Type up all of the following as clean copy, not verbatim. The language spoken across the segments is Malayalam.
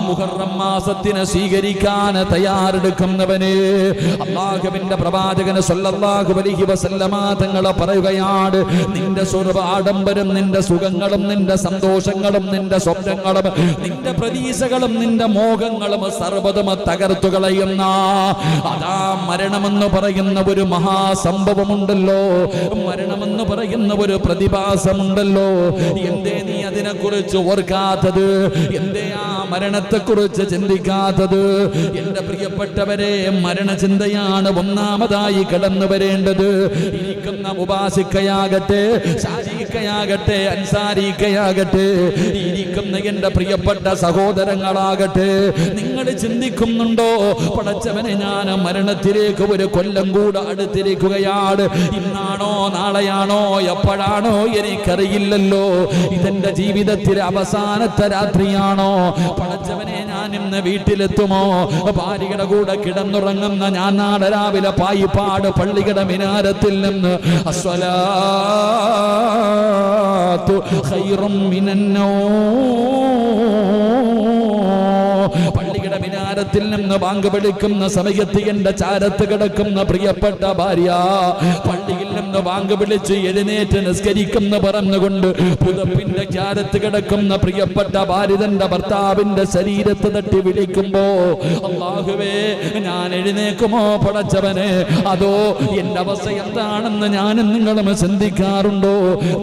മുഹറം മാസത്തിനെ സ്വീകരിക്കാൻ തയ്യാറെടുക്കുന്നവന് അല്ലാഹുവിന്റെ പ്രവാചകൻ സല്ലല്ലാഹു അലൈഹി വസല്ലമ തങ്ങൾ പറയുകയാണ്, നിന്റെ ആഡംബരം, നിന്റെ സുഖങ്ങളും, നിന്റെ സന്തോഷങ്ങളും, നിന്റെ സ്വപ്നങ്ങളും, നിന്റെ പ്രതീക്ഷകളും, നിന്റെ മോഹങ്ങളും സർവ്വതും തകർത്തു കളയുന്ന അതാ മരണമെന്ന് പറയുന്ന ഒരു മഹാസംഭവമുണ്ടല്ലോ, മരണമെന്ന് പറയുന്ന ഒരു പ്രതിഭാസമുണ്ടല്ലോ. എന്തേ നീ അതിനെക്കുറിച്ച് ഓർക്കാത്തത്? എന്തേ ആ മരണത്തെക്കുറിച്ച് ചിന്തിക്കാത്തത്? എന്റെ പ്രിയപ്പെട്ടവരെ, മരണചിന്തയാണ് ഒന്നാമതായി കടന്നു വരേണ്ടത്. ഇരിക്കുന്ന ഉപാസിക്കയാകട്ടെ, ശാരീക്കയാകട്ടെ, അൻസാരിക്കയാകട്ടെ, ഇരിക്കുന്ന എന്റെ പ്രിയപ്പെട്ട സഹോദരങ്ങളാകട്ടെ, നിങ്ങൾ ചിന്തിക്കുന്നുണ്ടോ, പടച്ചവനെ ഞാൻ മരണത്തിലേക്ക് ഒരു കൊല്ലം കൂടെ അടുത്തിരിക്കുകയാണ്, ഇന്നാണോ നാളെയാണോ എപ്പോഴാണോ എനിക്കറിയില്ലല്ലോ, ഇതെന്റെ ജീവിതത്തിലെ അവസാനത്തെ രാത്രിയാണോ, പടച്ചവനെ ഞാൻ ഇന്ന് വീട്ടിലെത്തുമോ, ഭാര്യയുടെ കൂടെ കിടന്നുറങ്ങുന്ന ഞാൻ നാളെ രാവിലെ പായിപ്പാട് പള്ളിയുടെ മിനാരത്തിൽ നിന്ന് അസ്സലാത്തു ഖൈറും മിനന്നൗം, പള്ളിയുടെ മിനാരത്തിൽ നിന്ന് ബാങ്ക് വിളിക്കുന്ന സമയത്ത് എന്റെ ചാരത്ത് കിടക്കുന്ന പ്രിയപ്പെട്ട ഭാര്യ പള്ളിയിൽ നിന്ന് ബാങ്ക് വിളിച്ച് എഴുന്നേറ്റ് നിസ്കരിക്കുന്ന പറഞ്ഞുകൊണ്ട് പുതപ്പിന്റെ ചാരത്ത് കിടക്കുന്ന പ്രിയപ്പെട്ട ഭാര്യ തന്റെ ഭർത്താവിന്റെ ശരീരത്ത് തട്ടി വിളിക്കുമ്പോ, അല്ലാഹുവേ ഞാൻ എഴുന്നേക്കുമോ പടച്ചവനെ? അതോ എന്റെ അവസ്ഥ എന്താണെന്ന് ഞാനും നിങ്ങളും ചിന്തിക്കാറുണ്ടോ?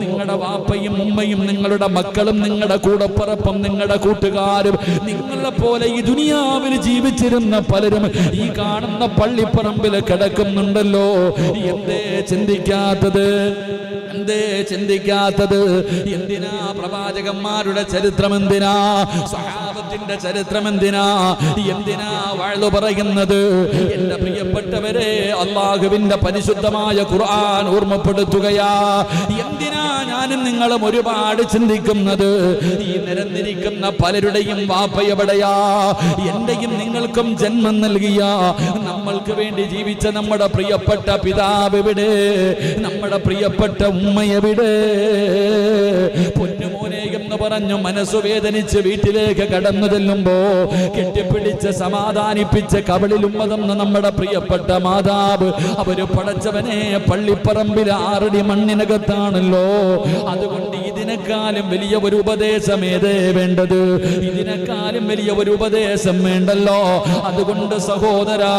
നിങ്ങളുടെ വാപ്പയും ഉമ്മയും നിങ്ങളുടെ മക്കളും നിങ്ങളുടെ കൂടപ്പിറപ്പും നിങ്ങളുടെ കൂട്ടുകാരും നിങ്ങളെ പോലെ ഈ ദുനിയാവിൽ ജീവിച്ചിരുന്ന പലരും ഈ കാണുന്ന പള്ളിപ്പറമ്പിൽ കിടക്കുന്നുണ്ടല്ലോ. എന്തേ ചിന്തിക്കാത്തത്? എന്തേ ചിന്തിക്കാത്തത്? എന്തിനാ പ്രവാചകന്മാരുടെ ചരിത്രം, എന്തിനാ സ്വഹാബത്തിന്റെ ചരിത്രം, എന്തിനാ വഅ്ള് പറയുന്നത്? എന്റെ പ്രിയപ്പെട്ടവരെ, അല്ലാഹുവിന്റെ പരിശുദ്ധമായ ഖുർആൻ ഓർമ്മപ്പെടുത്തുകയാ. എന്തിനാ ഞാനും നിങ്ങളും ഒരുപാട് ചിന്തിക്കുന്നത്? ഈ നിരന്നിരിക്കുന്ന പലരുടെയും വാപ്പ എവിടെയാ? എന്റെയും നിങ്ങൾക്കും ജന്മം നൽകിയ, നമ്മൾക്ക് വേണ്ടി ജീവിച്ച നമ്മുടെ പ്രിയപ്പെട്ട പിതാവ് എവിടെ? നമ്മുടെ പ്രിയപ്പെട്ട ഉമ്മ എവിടെ? പൊന്നുമോനെ എന്ന് പറഞ്ഞു മനസ്സു വേദനിച്ച് വീട്ടിലേക്ക് കടന്നു ചെല്ലുമ്പോ കെട്ടിപ്പിടിച്ച് സമാധാനിപ്പിച്ച് കവിളിലുമ്മതെന്ന നമ്മുടെ പ്രിയപ്പെട്ട മാതാവ്, അവര് പടച്ചവനെ പള്ളിപ്പറമ്പിൽ 6 അടി മണ്ണിനകത്താണല്ലോ. അതുകൊണ്ട് ഇതിനെക്കാളും വലിയ ഒരു ഉപദേശം ഏതേ വേണ്ടത്? ഇതിനെക്കാളും വലിയ ഒരു ഉപദേശം വേണ്ടല്ലോ. അതുകൊണ്ട് സഹോദരാ,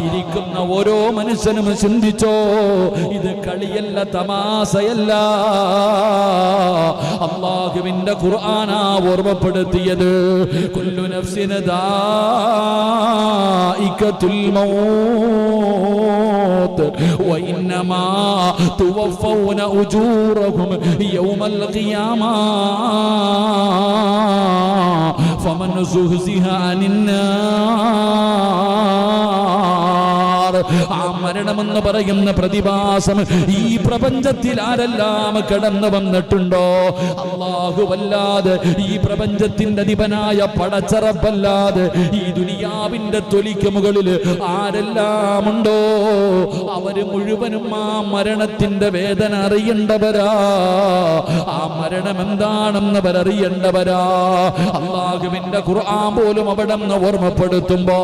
ഇരിക്കുന്ന ഓരോ മനുഷ്യനും ചിന്തിച്ചോ, ഇത് കളിയല്ല, തമാശയല്ല. അല്ലാഹുവിന്റെ ഖുർആനാ ഓർമ്മപ്പെടുത്തിയത്. കുല്ലു നഫ്സിൻ ദാഇഖത്തുൽ മൗത്ത് വഇന്നമാ തുവഫൗന ഉജൂറഹും യൗമൽ ഖിയാമ ഫമൻ സുഹ്സിഹ അനിന്നാർ. ആ മരണമെന്ന് പറയുന്ന പ്രതിഭാസം ഈ പ്രപഞ്ചത്തിൽ ആരെല്ലാം കടന്നു വന്നിട്ടുണ്ടോ? അല്ലാഹുവല്ലാതെ, ഈ പ്രപഞ്ചത്തിന്റെ അധിപനായ പടച്ചറപ്പല്ലാതെ, ഈ ദുനിയാവിന്റെ തൊലിക്ക് മുകളിൽ ആരെല്ലാം ഉണ്ടോ അവര് മുഴുവനും ആ മരണത്തിന്റെ വേദന അറിയേണ്ടവരാ. ആ മരണം എന്താണെന്ന് അവരറിയേണ്ടവരാ. അല്ലാഹുവിന്റെ ഖുർആൻ പോലും അവിടെ നിന്ന് ഓർമ്മപ്പെടുത്തുമ്പോ,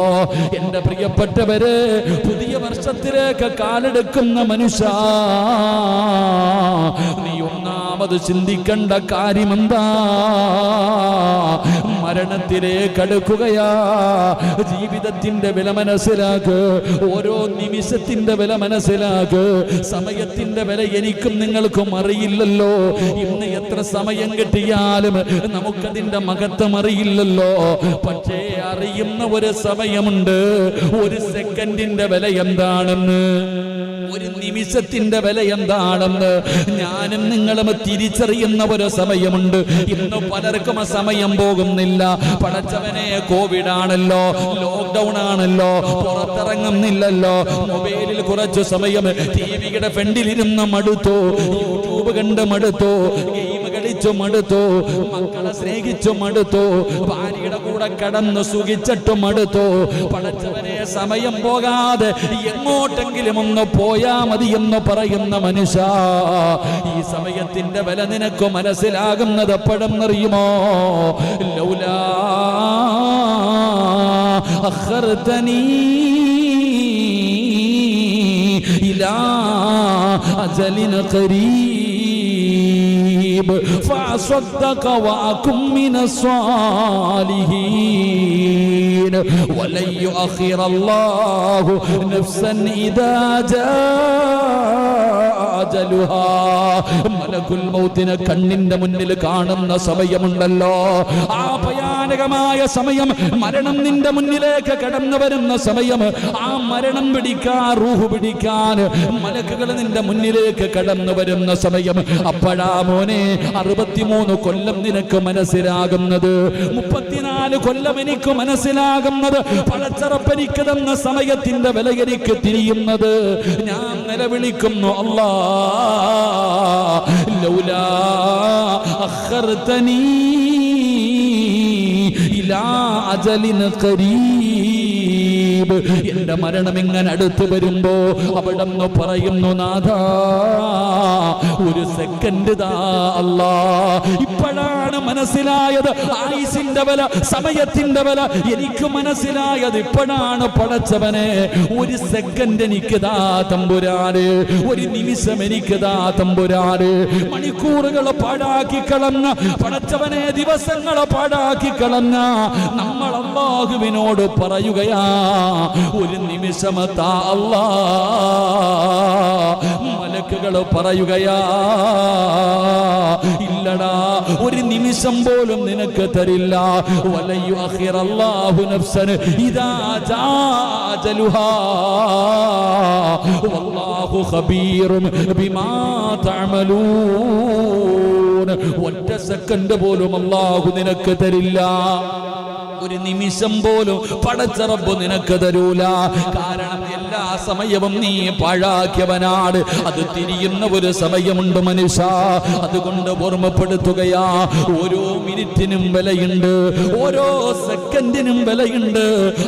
എന്റെ പ്രിയപ്പെട്ടവരെ, പുതിയ വർഷത്തിലേക്ക് കാലെടുക്കുന്ന മനുഷ്യ, നീ ഒന്നാമത് ചിന്തിക്കേണ്ട കാര്യമെന്താ? മരണത്തിലേക്ക് അടുക്കുകയാ. ജീവിതത്തിന്റെ വില മനസ്സിലാക്ക്, ഓരോ നിമിഷത്തിന്റെ വില മനസ്സിലാക്ക്. സമയത്തിന്റെ വില എനിക്കും നിങ്ങൾക്കും അറിയില്ലല്ലോ. ഇന്ന് എത്ര സമയം കിട്ടിയാലും നമുക്കതിന്റെ മഹത്വം അറിയില്ലല്ലോ. പക്ഷേ അറിയുന്ന ഒരു സമയമുണ്ട്, ഒരു സെക്കൻഡിന്റെ വില എന്താണെന്ന്, ഒരു നിമിഷത്തിന്റെ വില എന്താണെന്ന് ഞാനും നിങ്ങളും തിരിച്ചറിയുന്ന ഒരു സമയമുണ്ട്. ഇന്ന് പലർക്കും ആ സമയം പോകുന്നില്ല. പടച്ചവനെ, കോവിഡ് ആണല്ലോ, ലോക്ക്ഡൌൺ ആണല്ലോ, പുറത്തിറങ്ങുന്നില്ലല്ലോ. മൊബൈലിൽ കുറച്ചു സമയം ടിവിയുടെ ഫ്രണ്ടിലിരുന്ന് മടുത്തോ, യൂട്യൂബ് കണ്ട് മടുത്തോ, ഗെയിം കളിച്ച് സ്നേഹിച്ചു മടുത്തു, മക്കളെ സ്നേഹിച്ചു മടുത്തു, ഭാര്യയുടെ കൂടെ കടന്നു സുഖിച്ചിട്ട് മടുത്തു. പടച്ചവനെ, സമയം പോകാതെ എങ്ങോട്ടെങ്കിലും ഒന്ന് പോയാ മതി എന്ന് പറയുന്ന മനുഷ്യ, ഈ സമയത്തിന്റെ വില നിനക്ക് മനസ്സിലാകുന്നത് എപ്പോഴെന്നറിയുമോ? ലൗലാ അഖർതനീ ഇലാ അജലിൻ ഖരീബ് ഫഅസ്വദ്ദഖ വഅകും മിനസ്സാലിഹീൻ വലൻ യുഅഖിറല്ലാഹു നഫ്സൻ ഇദാ അജലുഹാ. മലക്കുൽ മൗത്തിനെ കണ്ണിന്റെ മുന്നിൽ കാണുന്ന സമയമുണ്ടല്ലോ, ആ ഭയാനകമായ സമയം, മരണം നിന്റെ മുന്നിലേക്ക് കടന്നു വരുന്ന സമയം, ആ മരണം പിടിക്കാൻ, റൂഹ് പിടിക്കാൻ മലക്കുകൾ നിന്റെ മുന്നിലേക്ക് കടന്നു വരുന്ന സമയം. അപ്പോഴാ മോനെ 63 കൊല്ലം നിനക്ക് മനസ്സിലാകുന്നത്, 34 കൊല്ലം എനിക്ക് മനസ്സിലാകുന്നത്, പടച്ചറപ്പെനിക്ക് തന്ന സമയത്തിന്റെ വില എനിക്ക് തിരിയുന്നത്. ഞാൻ നിലവിളിക്കുന്നു, അല്ലാ ലൗലാ അഖർതനീ ഇലാ അജലിൻ ഖരീബ്. എന്റെ മരണം ഇങ്ങനെ അടുത്ത് വരുമ്പോ അവിടെന്ന് പറയുന്നു, നാഥാ ഒരു സെക്കൻഡ് താ അല്ലാ. ഇപ്പോഴാണ് മനസ്സിലായത് ആയുസിന്റെ വില, സമയത്തിന്റെ വില എനിക്ക് മനസ്സിലായത് ഇപ്പോഴാണ്. പടച്ചവനെ, ഒരു സെക്കൻഡ് എനിക്ക് താ തമ്പുരാന്, ഒരു നിമിഷം എനിക്ക് താ തമ്പുരാന്. മണിക്കൂറുകൾ പാഴാക്കി കളഞ്ഞ പടച്ചവനെ, ദിവസങ്ങൾ പാഴാക്കി കളഞ്ഞ നമ്മൾ അല്ലാഹുവിനോട് പറയുകയാ, ഒരു നിമിഷം താ അല്ലാ. മലക്കുകൾ പറയുകയാ, ഇല്ലടാ, ഒരു നിമിഷം പോലും നിനക്ക് തരില്ല. വലൻ യുഅഖിറല്ലാഹു നഫ്സൻ ഇദാ ജാ അജലുഹാ വല്ലാഹു ഖബീറുൻ ബിമാ തഅമലൂൻ. ഒറ്റ സെക്കൻഡ് പോലും അല്ലാഹു നിനക്ക് തരില്ല, ഒരു നിമിഷം പോലും പടച്ച റബ്ബ് നിനക്ക് തരൂല. കാരണം എല്ലാ സമയവും നീ പാഴാക്കിയവനാണ്. അത് തിരിയുന്ന ഒരു സമയമുണ്ട് മനുഷ്യ. അതുകൊണ്ട് ഓർമ്മപ്പെടുത്തുകയാ, ഓരോ മിനിറ്റിനും വിലയുണ്ട്, ഓരോ സെക്കൻഡിനും വിലയുണ്ട്.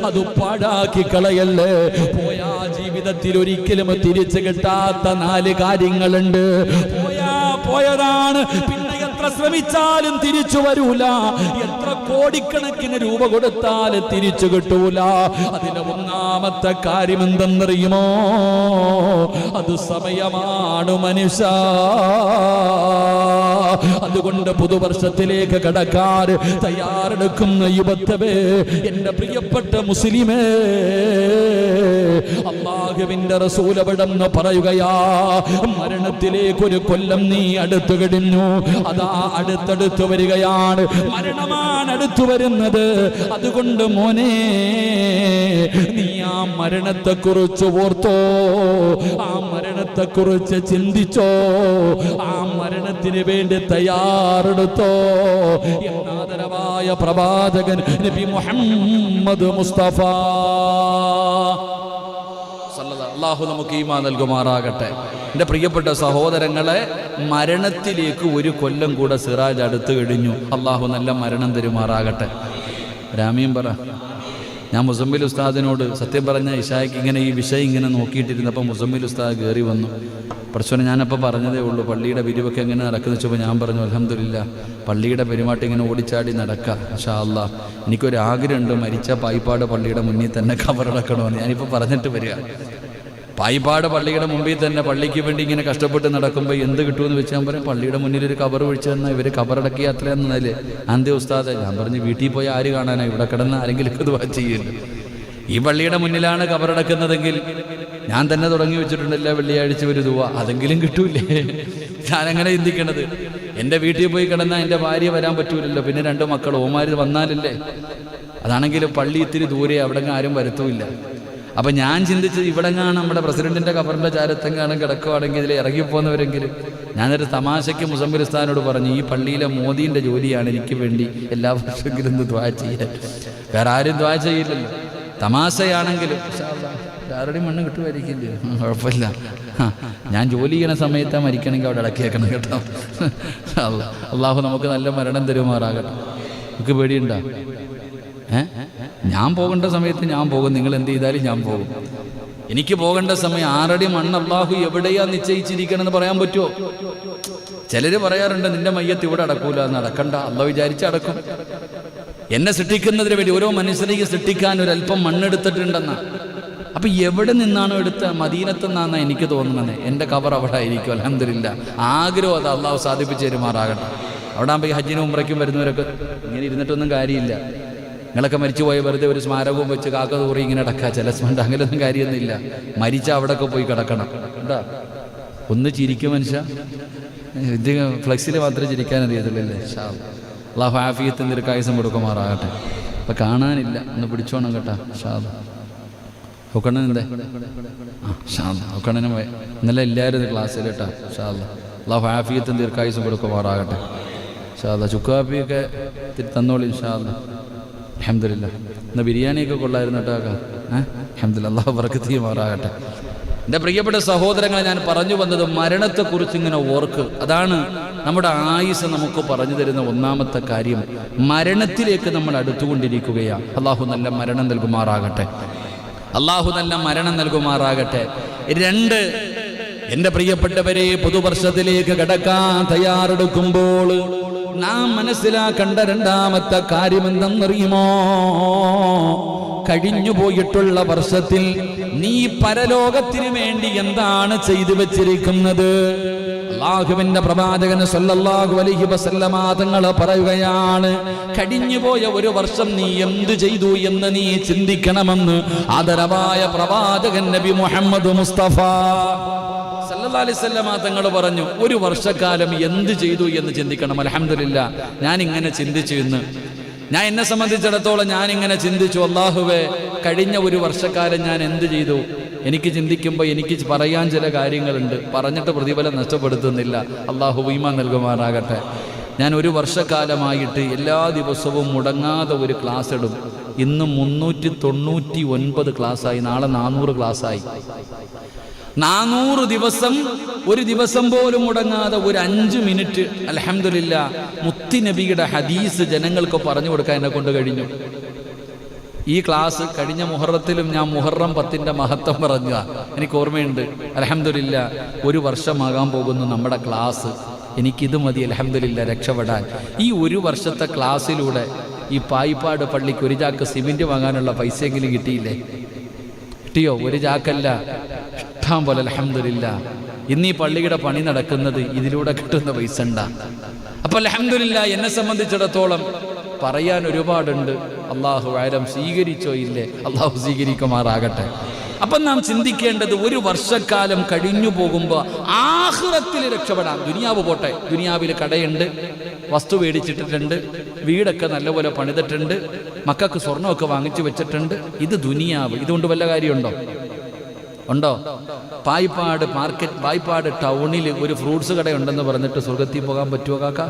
അത് പാഴാക്കി കളയല്ലേ. പോയാ ജീവിതത്തിൽ ഒരിക്കലും തിരിച്ചു കിട്ടാത്ത 4 കാര്യങ്ങളുണ്ട്. പോയതാണ്, പിന്നെ എത്ര ശ്രമിച്ചാലും തിരിച്ചു വരൂല. എത്ര കോടിക്കണക്കിന് രൂപ കൊടുത്താലും തിരിച്ചു കിട്ടൂല. അതിലെ ഒന്നാമത്തെ കാര്യം എന്തെന്നറിയുമോ? അത് സമയമാണ് മനുഷ്യ. അതുകൊണ്ട് പുതുവർഷത്തിലേക്ക് കടക്കാൻ തയ്യാറെടുക്കുന്ന യുവത്വേ, എന്റെ പ്രിയപ്പെട്ട മുസ്ലിമേ, അല്ലാഹുവിന്റെ റസൂൽ അവിടെന്ന് പറയുകയാ, മരണത്തിലേക്ക് ഒരു കൊല്ലം നീ അടുത്തു കഴിഞ്ഞു. അതാ അടുത്തടുത്ത് വരികയാണ്, മരണമാണ് അടുത്തു വരുന്നത്. അതുകൊണ്ട് മോനെ, നീ ആ മരണത്തെക്കുറിച്ച് ഓർത്തോ, ആ മരണത്തെക്കുറിച്ച് ചിന്തിച്ചോ, ആ മരണത്തിന് വേണ്ടി തയ്യാറെടുത്തോ. എന്നാദരവായ പ്രവാചകൻ നബി മുഹമ്മദ് മുസ്തഫ അല്ലാഹു നമുക്ക് ഈമാൻ നൽകുമാറാകട്ടെ. എൻ്റെ പ്രിയപ്പെട്ട സഹോദരങ്ങളെ, മരണത്തിലേക്ക് ഒരു കൊല്ലം കൂടെ സിറാജ് അടുത്ത് കഴിഞ്ഞു. അല്ലാഹു നല്ല മരണം തരുമാറാകട്ടെ. രാമീൻ പറ. ഞാൻ മുസമ്മിൽ ഉസ്താദിനോട് സത്യം പറഞ്ഞ ഇശായ്ക്ക് ഇങ്ങനെ ഈ വിഷയം ഇങ്ങനെ നോക്കിയിട്ടിരുന്നപ്പോൾ മുസമ്മിൽ ഉസ്താദ് കയറി വന്നു. പ്രശ്നം ഞാനപ്പോൾ പറഞ്ഞതേ ഉള്ളൂ, പള്ളിയുടെ പിരിവൊക്കെ എങ്ങനെ നടക്കുന്ന വെച്ചപ്പോൾ ഞാൻ പറഞ്ഞു, അൽഹംദുലില്ലാ പള്ളിയുടെ പെരുമാറ്റം ഇങ്ങനെ ഓടിച്ചാടി നടക്കുക. ഇൻഷാ അല്ലാഹ് എനിക്കൊരാഗ്രഹമുണ്ട്, മരിച്ച പായിപ്പാട് പള്ളിയുടെ മുന്നിൽ തന്നെ ഖബറടക്കണമെന്ന്. ഞാനിപ്പോൾ പറഞ്ഞിട്ട് വരിക. പായിപ്പാട് പള്ളിയുടെ മുമ്പിൽ തന്നെ പള്ളിക്ക് വേണ്ടി ഇങ്ങനെ കഷ്ടപ്പെട്ട് നടക്കുമ്പോൾ എന്ത് കിട്ടുമെന്ന് വെച്ചാൽ പറയും, പള്ളിയുടെ മുന്നിൽ ഒരു ഖബർ ഒഴിച്ചു തന്നാൽ ഇവർ ഖബറടക്കിയ അത്രയെന്നല്ലേ അന്ത്യ ഉസ്താദ്. ഞാൻ പറഞ്ഞു, വീട്ടിൽ പോയി ആര് കാണാനാണ്, ഇവിടെ കിടന്ന് ആരെങ്കിലും ദുആ ചെയ്യുന്നു. ഈ പള്ളിയുടെ മുന്നിലാണ് ഖബറടക്കുന്നതെങ്കിൽ ഞാൻ തന്നെ തുടങ്ങി വെച്ചിട്ടുണ്ടല്ലോ വെള്ളിയാഴ്ച ഒരു ദുആ, അതെങ്കിലും കിട്ടൂലേ. ഞാനങ്ങനെ ചിന്തിക്കണത്. എൻ്റെ വീട്ടിൽ പോയി കിടന്നാൽ എൻ്റെ ഭാര്യ വരാൻ പറ്റൂലല്ലോ, പിന്നെ 2 മക്കൾ ഓമാര് വന്നാലല്ലേ. അതാണെങ്കിൽ പള്ളി ഇത്തിരി ദൂരെ, അവിടെ ആരും വരത്തുമില്ല. അപ്പം ഞാൻ ചിന്തിച്ചത്, ഇവിടെങ്ങാണ് നമ്മുടെ പ്രസിഡന്റിൻ്റെ ഖബറിൻ്റെ ചാരത്തെങ്ങാനും കിടക്കുവാണെങ്കിൽ ഇതിൽ ഇറങ്ങിപ്പോകുന്നവരെങ്കിലും. ഞാനൊരു തമാശയ്ക്ക് മുസമ്മിൽ ഉസ്താദിനോട് പറഞ്ഞു, ഈ പള്ളിയിലെ മോദീൻ്റെ ജോലിയാണ് എനിക്ക് വേണ്ടി എല്ലാ വർഷമെങ്കിലും ദുആ ചെയ്യാൻ. വേറെ ആരും ദുആ ചെയ്യില്ലല്ലോ. തമാശയാണെങ്കിലും ആറടി മണ്ണ് കിട്ടുമായിരിക്കില്ലേ? കുഴപ്പമില്ല. ഞാൻ ജോലി ചെയ്യണ സമയത്താ മരിക്കണമെങ്കിൽ അവിടെ ഇടക്കി വെക്കണം കേട്ടോ. അള്ളാഹു നമുക്ക് നല്ല മരണം തരുമാറാകട്ടെ. നമുക്ക് പേടിയുണ്ടോ? ഞാൻ പോകേണ്ട സമയത്ത് ഞാൻ പോകും, നിങ്ങൾ എന്ത് ചെയ്താലും ഞാൻ പോകും. എനിക്ക് പോകേണ്ട സമയം 6 അടി മണ്ണ് അള്ളാഹു എവിടെയാ നിശ്ചയിച്ചിരിക്കണമെന്ന് പറയാൻ പറ്റുമോ? ചിലര് പറയാറുണ്ട് നിന്റെ മയ്യത്ത് ഇവിടെ അടക്കൂല. നടക്കണ്ട, അള്ളാഹു വിചാരിച്ച് അടക്കും. എന്നെ സൃഷ്ടിക്കുന്നതിന് വേണ്ടി ഓരോ മനുഷ്യനെയും സൃഷ്ടിക്കാൻ ഒരല്പം മണ്ണെടുത്തിട്ടുണ്ടെന്നാ. അപ്പൊ എവിടെ നിന്നാണോ എടുത്ത? മദീനത്തെന്നാണ് എനിക്ക് തോന്നുന്നത്. എൻ്റെ കബർ അവിടെ ആയിരിക്കും. അൽഹംദുലില്ലാ, ആഗ്രഹം അത് അള്ളാഹു സാധിപ്പിച്ച് തരുമാറാകട്ടെ. അവിടെ ആകുമ്പോൾ ഈ ഹജ്ജിനും ഉംറയ്ക്കും വരുന്നവരൊക്കെ ഇങ്ങനെ ഇരുന്നിട്ടൊന്നും കാര്യമില്ല. നിങ്ങളൊക്കെ മരിച്ചുപോയ വെറുതെ ഒരു സ്മാരകവും വെച്ച് കാക്ക തൂറി ഇങ്ങനെ അടക്കുക. ചില സ്മണ്ട് അങ്ങനെയൊന്നും കാര്യമൊന്നുമില്ല. മരിച്ച അവിടെയൊക്കെ പോയി കിടക്കണം. എന്താ ഒന്ന് ചിരിക്കും മനുഷ്യ. ഇത് ഫ്ലെക്സിൽ മാത്രമേ ചിരിക്കാൻ അറിയത്തുള്ളല്ലേ. അള്ളാഹു ആഫിയത്തും ദീർഘായുസ്സും കൊടുക്കുമാറാകട്ടെ. അപ്പം കാണാനില്ല, ഒന്ന് പിടിച്ചോണം കേട്ടോ. ഒക്കണ്ണൻ എന്തേ? ഒക്കണ്ണനും ഇന്നലെ എല്ലാവരും ഇത് ക്ലാസ്സിൽ കേട്ടോ. അള്ളാഹു ആഫിയത്തും ദീർഘായുസ്സും കൊടുക്കുമാറാകട്ടെ. ചുക്കാപ്പിയൊക്കെ തന്നോളി ഇൻഷാ അല്ലാഹ്. അൽഹംദുലില്ലാ. ഇന്ന് ബിരിയാണിയൊക്കെ കൊള്ളായിരുന്നു കേട്ടോ. അൽഹംദുലില്ലാ, അള്ളാഹു ബറക്കത്ത് ചെയ്യുമാറാകട്ടെ. എൻ്റെ പ്രിയപ്പെട്ട സഹോദരങ്ങളെ, ഞാൻ പറഞ്ഞു വന്നത് മരണത്തെക്കുറിച്ച് ഇങ്ങനെ ഓർക്ക്. അതാണ് നമ്മുടെ ആയുസ് നമുക്ക് പറഞ്ഞു തരുന്ന ഒന്നാമത്തെ കാര്യം. മരണത്തിലേക്ക് നമ്മൾ അടുത്തുകൊണ്ടിരിക്കുകയാണ്. അള്ളാഹു നല്ല മരണം നൽകുമാറാകട്ടെ. അള്ളാഹു നല്ല മരണം നൽകുമാറാകട്ടെ. 2, എൻ്റെ പ്രിയപ്പെട്ടവരെ, പുതുവർഷത്തിലേക്ക് കടക്കാൻ തയ്യാറെടുക്കുമ്പോൾ നാം മനസ്സിലാക്കേണ്ട രണ്ടാമത്തെ കാര്യം എന്തെന്നറിയുമോ? കഴിഞ്ഞുപോയിട്ടുള്ള വർഷത്തിൽ നീ പരലോകത്തിന് വേണ്ടി എന്താണ് ചെയ്തു വെച്ചിരിക്കുന്നത്? അല്ലാഹുവിന്റെ പ്രവാചകൻ സല്ലല്ലാഹു അലൈഹി വസല്ലമ തങ്ങൾ പറയുകയാണ്, കഴിഞ്ഞുപോയ ഒരു വർഷം നീ എന്ത് ചെയ്തു എന്ന് നീ ചിന്തിക്കണമെന്ന് ആദരവായ പ്രവാചകൻ നബി മുഹമ്മദ് മുസ്തഫ സല്ലല്ലാഹു അലൈഹി വസല്ലമ തങ്ങൾ പറഞ്ഞു, ഒരു വർഷക്കാലം എന്ത് ചെയ്തു എന്ന് ചിന്തിക്കണം. അൽഹംദുലില്ലാ, ഞാൻ ഇങ്ങനെ ചിന്തിച്ചു. ഇന്ന് ഞാൻ എന്നെ സംബന്ധിച്ചിടത്തോളം ഞാനിങ്ങനെ ചിന്തിച്ചു, അല്ലാഹുവേ, കഴിഞ്ഞ ഒരു വർഷക്കാലം ഞാൻ എന്ത് ചെയ്തു? എനിക്ക് ചിന്തിക്കുമ്പോൾ എനിക്ക് പറയാൻ ചില കാര്യങ്ങളുണ്ട്. പറഞ്ഞിട്ട് പ്രതിഫലം നഷ്ടപ്പെടുത്തുന്നില്ല. അല്ലാഹു ഈമാൻ നൽകുമാറാകട്ടെ. ഞാൻ ഒരു വർഷക്കാലമായിട്ട് എല്ലാ ദിവസവും മുടങ്ങാതെ ഒരു ക്ലാസ് ഇടും. ഇന്ന് 399 ക്ലാസ്സായി. നാളെ 400 ക്ലാസ്സായി. 400 ദിവസം, ഒരു ദിവസം പോലും മുടങ്ങാതെ ഒരു 5 മിനിറ്റ് അൽഹംദുലില്ലാ മുത്തി നബിയുടെ ഹദീസ് ജനങ്ങൾക്ക് പറഞ്ഞു കൊടുക്കാൻ എന്നെ കൊണ്ട് കഴിഞ്ഞു. ഈ ക്ലാസ് കഴിഞ്ഞ മുഹറത്തിലും ഞാൻ മുഹറം 10ന്റെ മഹത്വം പറഞ്ഞ എനിക്ക് ഓർമ്മയുണ്ട്. അൽഹംദുലില്ലാ, ഒരു വർഷമാകാൻ പോകുന്നു നമ്മുടെ ക്ലാസ്. എനിക്കിത് മതി അൽഹംദുലില്ലാ രക്ഷപ്പെടാൻ. ഈ ഒരു വർഷത്തെ ക്ലാസ്സിലൂടെ ഈ പായിപ്പാട് പള്ളിക്ക് ഒരു ചാക്ക് സിമെന്റ് വാങ്ങാനുള്ള പൈസയെങ്കിലും കിട്ടിയില്ലേ? കിട്ടിയോ? ഒരു ചാക്കല്ല, ഇഷ്ടം പോലെ അൽഹംദുലില്ലാ. ഇന്ന് ഈ പള്ളിയുടെ പണി നടക്കുന്നത് ഇതിലൂടെ കിട്ടുന്ന പൈസ ഉണ്ടാ. അപ്പൊ അൽഹംദുലില്ലാ, എന്നെ സംബന്ധിച്ചിടത്തോളം പറയാൻ ഒരുപാടുണ്ട്. അള്ളാഹു ആരം സ്വീകരിച്ചോ ഇല്ലേ? അള്ളാഹു സ്വീകരിക്കുമാറാകട്ടെ. അപ്പം നാം ചിന്തിക്കേണ്ടത്, ഒരു വർഷക്കാലം കഴിഞ്ഞു പോകുമ്പോൾ ആഖിറത്തിൽ രക്ഷപ്പെടാം. ദുനിയാവ് പോട്ടെ, ദുനിയാവിൽ കടയുണ്ട്, വസ്തു മേടിച്ചിട്ടിട്ടുണ്ട്, വീടൊക്കെ നല്ലപോലെ പണിതിട്ടുണ്ട്, മക്കൾക്ക് സ്വർണ്ണമൊക്കെ വാങ്ങിച്ചു വെച്ചിട്ടുണ്ട്. ഇത് ദുനിയാവ്. ഇതുകൊണ്ട് വല്ല കാര്യമുണ്ടോ? ഉണ്ടോ? പായിപ്പാട് മാർക്കറ്റ്, പായിപ്പാട് ടൗണിൽ ഒരു ഫ്രൂട്ട്സ് കടയുണ്ടെന്ന് പറഞ്ഞിട്ട് സ്വർഗത്തിൽ പോകാൻ പറ്റുമോ കാക്ക?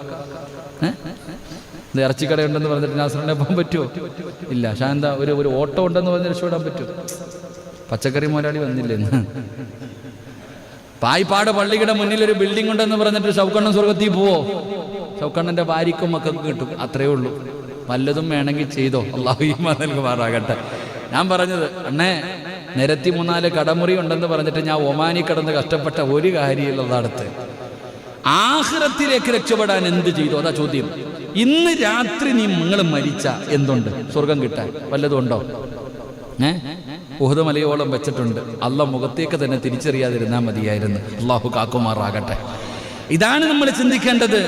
ഇറച്ചിക്കടയുണ്ടെന്ന് പറഞ്ഞിട്ട് നാസറിനെ പോകാൻ പറ്റുമോ? ഇല്ല. ശാന്ത ഒരു ഓട്ടോ ഉണ്ടെന്ന് പറഞ്ഞ് രക്ഷപ്പെടാൻ പറ്റുമോ? പച്ചക്കറി മുതലാളി വന്നില്ലെന്ന്. പായിപ്പാട് പള്ളിയുടെ മുന്നിൽ ഒരു ബിൽഡിംഗ് ഉണ്ടെന്ന് പറഞ്ഞിട്ട് ഷൗക്കണ്ണൻ സ്വർഗത്തിൽ പോവോ? ഷൗക്കണ്ണന്റെ ഭാര്യക്കും മക്കൾക്ക് കിട്ടും. അത്രയേ ഉള്ളൂ. വല്ലതും വേണമെങ്കിൽ ചെയ്തോ. അല്ലാഹു ഈമാൻ നൽകുമാറാകട്ടെ. ഞാൻ പറഞ്ഞത്, അണ്ണേ നിരത്തി 3-4 കടമുറി ഉണ്ടെന്ന് പറഞ്ഞിട്ട് ഞാൻ ഒമാനി കിടന്ന് കഷ്ടപ്പെട്ട ഒരു കാര്യമുള്ളത് അടുത്ത്. ആഖിറത്തിലേക്ക് രക്ഷപ്പെടാൻ എന്ത് ചെയ്തു? അതാ ചോദ്യം. ഇന്ന് രാത്രി നിങ്ങൾ മരിച്ച എന്തുണ്ട്? സ്വർഗം കിട്ടാൻ വല്ലതും ഉണ്ടോ? ഉഹദ് മലയോളം വെച്ചിട്ടുണ്ട്. അള്ളാഹ് മുഖത്തേക്ക് തന്നെ തിരിച്ചറിയാതിരുന്നാൽ മതിയായിരുന്നു. അള്ളാഹു കാക്കുമാറാകട്ടെ. ഇതാണ് നമ്മൾ ചിന്തിക്കേണ്ടത്.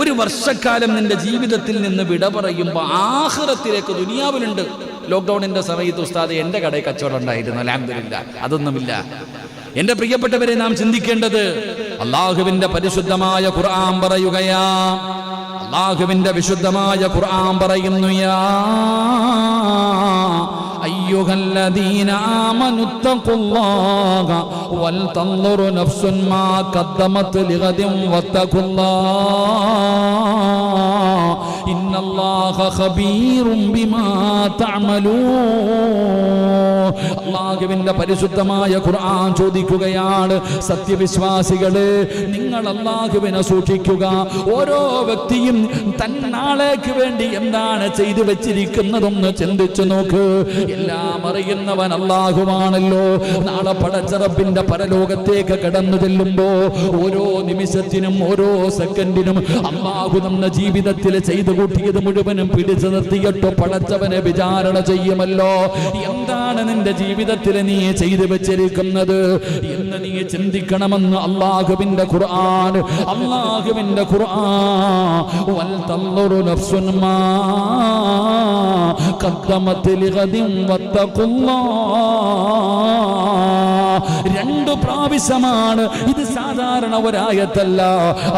ഒരു വർഷക്കാലം നിന്റെ ജീവിതത്തിൽ നിന്ന് വിട പറയുമ്പോൾ ആഖിറത്തിലേക്ക്, ദുനിയാവിലുണ്ട്. ലോക്ക്ഡൌണിന്റെ സമയത്ത് ഉസ്താദ് എൻ്റെ കടയിൽ കച്ചവടം ഉണ്ടായിരുന്നു, അൽഹംദുലില്ലാ, അതൊന്നുമില്ല. എന്റെ പ്രിയപ്പെട്ടവരെ, നാം ചിന്തിക്കേണ്ടത്, അല്ലാഹുവിന്റെ പരിശുദ്ധമായ ഖുർആൻ പറയുകയാ, അല്ലാഹുവിന്റെ വിശുദ്ധമായ ഖുർആൻ പറയുന്നു, യാ അയ്യുഹല്ലദീന ആമനുത്തഖുല്ലാഹ വൽ തൻദുറു നഫ്സുൻ മാ ഖദ്ദമത് ലിഗദിൻ വത്തഖുല്ലാഹ ഇന്നല്ലാഹ ഖബീറും ബിമാ തഅമലൂൻ. അല്ലാഹുവിന്റെ പരിശുദ്ധമായ ഖുർആൻ ചോദിക്കുകയാണ്, സത്യവിശ്വാസികളെ നിങ്ങൾ അല്ലാഹുവിനെ സൂക്ഷിക്കുക. ഓരോ വ്യക്തിയും തന്നാളേക്ക് വേണ്ടി എന്താണ് ചെയ്തു വെച്ചിരിക്കുന്നതെന്ന് ചിന്തിച്ചു നോക്ക്. എല്ലാം അറിയുന്നവൻ അല്ലാഹുവാണല്ലോ. നാളെ പടച്ച റബ്ബിന്റെ പരലോകത്തേക്ക് കടന്നു ചെല്ലുമ്പോ ഓരോ നിമിഷത്തിനും ഓരോ സെക്കൻഡിനും അല്ലാഹു നമ്മുടെ ജീവിതത്തിൽ ചെയ്തു കൂട്ടിയത് മുഴുവനും പിടിച്ചു നിർത്തിയിട്ട് പടച്ചവനെ വിചാരണ ചെയ്യുമല്ലോ. എന്താണ് നിന്റെ ജീവിതത്തിൽ നീ ചെയ്തു വെച്ചിരിക്കുന്നത് എന്ന് നീ ചിന്തിക്കണമെന്ന് അല്ലാഹുവിന്റെ ഖുർആൻ വൽ തൻദുറു നഫ്സുൻ മാ ഖദ്ദമത് ലിഗദിൻ വത്തഖുല്ലാഹ്. രണ്ടു പ്രാവശ്യമാണ് ഇത്. സാധാരണ ഒരായത്തല്ല.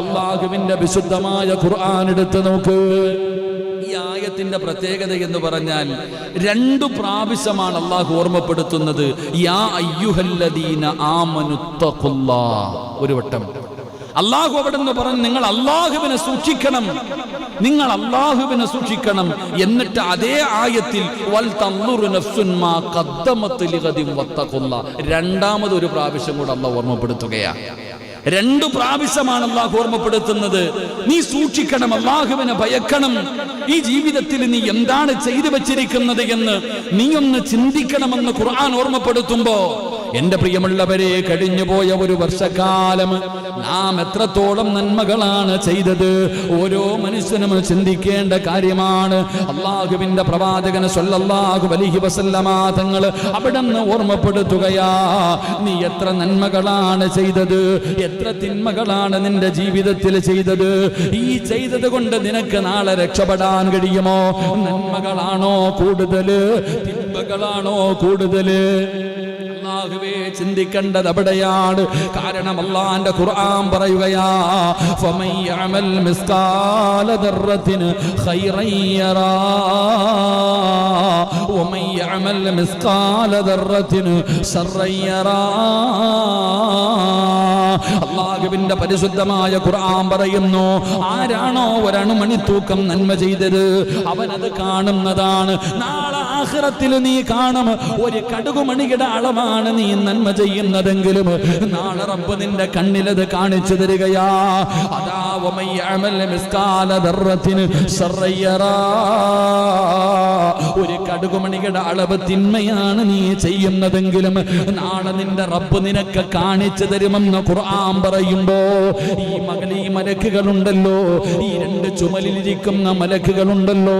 അല്ലാഹുവിന്റെ വിശുദ്ധമായ ഖുർആൻ എടുത്ത് നോക്ക്. ഈ ആയത്തിന്റെ പ്രത്യേകത എന്ന് പറഞ്ഞാൽ രണ്ടു പ്രാവശ്യമാണ് അല്ലാഹു ഓർമ്മപ്പെടുത്തുന്നത്. യാ അയ്യുഹല്ലദീന ആമനുത്തഖുല്ലാഹ്. ഒരു വട്ടം അല്ലാഹു അവിടെ നിന്ന് പറഞ്ഞു, നിങ്ങൾ അല്ലാഹുവിനെ സൂക്ഷിക്കണം, നിങ്ങൾ അല്ലാഹുവിനെ സൂക്ഷിക്കണം. എന്നിട്ട് അതേ ആയത്തിൽ വൽ തൻദുറു നഫ്സുൻ മാ ഖദ്ദമത് ലിഗദിൻ വത്തഖുല്ലാഹ് രണ്ടാമത് ഒരു പ്രാവശ്യം കൂടെ അല്ലാഹു ഓർമ്മപ്പെടുത്തുകയാണ്. രണ്ടു പ്രാവശ്യമാണ് അല്ലാഹു ഓർമ്മപ്പെടുത്തുന്നത്. നീ സൂക്ഷിക്കണം, അല്ലാഹുവിനെ ഭയക്കണം. ഈ ജീവിതത്തിൽ നീ എന്താണ് ചെയ്തു വെച്ചിരിക്കുന്നത് എന്ന് നീ ഒന്ന് ചിന്തിക്കണമെന്ന് ഖുർആൻ ഓർമ്മപ്പെടുത്തുമ്പോ, എന്റെ പ്രിയമുള്ളവരെ, കഴിഞ്ഞുപോയ ഒരു വർഷക്കാലം നാം എത്രത്തോളം നന്മകളാണ് ചെയ്തത് ഓരോ മനുഷ്യനും ചിന്തിക്കേണ്ട കാര്യമാണ്. അല്ലാഹുവിന്റെ പ്രവാചകൻ സ്വല്ലല്ലാഹു അലൈഹി വസല്ലമ തങ്ങൾ അവിടുന്ന് ഓർമ്മപ്പെടുത്തുകയാ, നീ എത്ര നന്മകളാണ് ചെയ്തത്, എത്ര തിന്മകളാണ് നിന്റെ ജീവിതത്തിൽ ചെയ്തത്. ഈ ചെയ്തത് കൊണ്ട് നിനക്ക് നാളെ രക്ഷപ്പെടാൻ കഴിയുമോ? നന്മകളാണോ കൂടുതല്, തിന്മകളാണോ കൂടുതല്? അല്ലാഹുവേ, ചിന്തിക്കേണ്ടത് അവിടെയാണ്. കാരണം അല്ലാഹുവിന്റെ ഖുർആൻ പറയുകയാ, ഫമൻ യഅമൽ മിസ്കാല ദർറത്തിൻ ഖൈറൻ യറാ വമൻ യഅമൽ മിസ്കാല ദർറത്തിൻ ശർറൻ യറാ. അല്ലാഹുവിന്റെ പരിശുദ്ധമായ ഖുർആൻ പറയുന്നു, ആരാണോ ഒരണുമണി തൂക്കം നന്മ ചെയ്തത് അവനത് കാണുന്നതാണ്. നാളെ ആഖിറത്തിൽ നീ കാണും, ഒരു കടുകുമണിയുടെ അളവാണ് നീ നന്മ ചെയ്യുന്നതെങ്കിലും നാളെ റബ്ബ് നിന്റെ കണ്ണിലത് കാണിച്ചു തരികയാ. അതാ വമൻ യഅമൽ മിസ്കാല ദർറത്തിൻ ശർറൻ യറാ. ഒരു കടുകുമണിയുടെ അളവ് തിന്മയാണ് നീ ചെയ്യുന്നതെങ്കിലും നാളെ നിന്റെ റബ്ബ് നിനക്ക് കാണിച്ചു തരുമെന്ന് ഖുർആൻ പറയുമ്പോ, ഈ മലക്കുകളുണ്ടല്ലോ, ഈ രണ്ട് ചുമലിലിരിക്കുന്ന മലക്കുകളുണ്ടല്ലോ,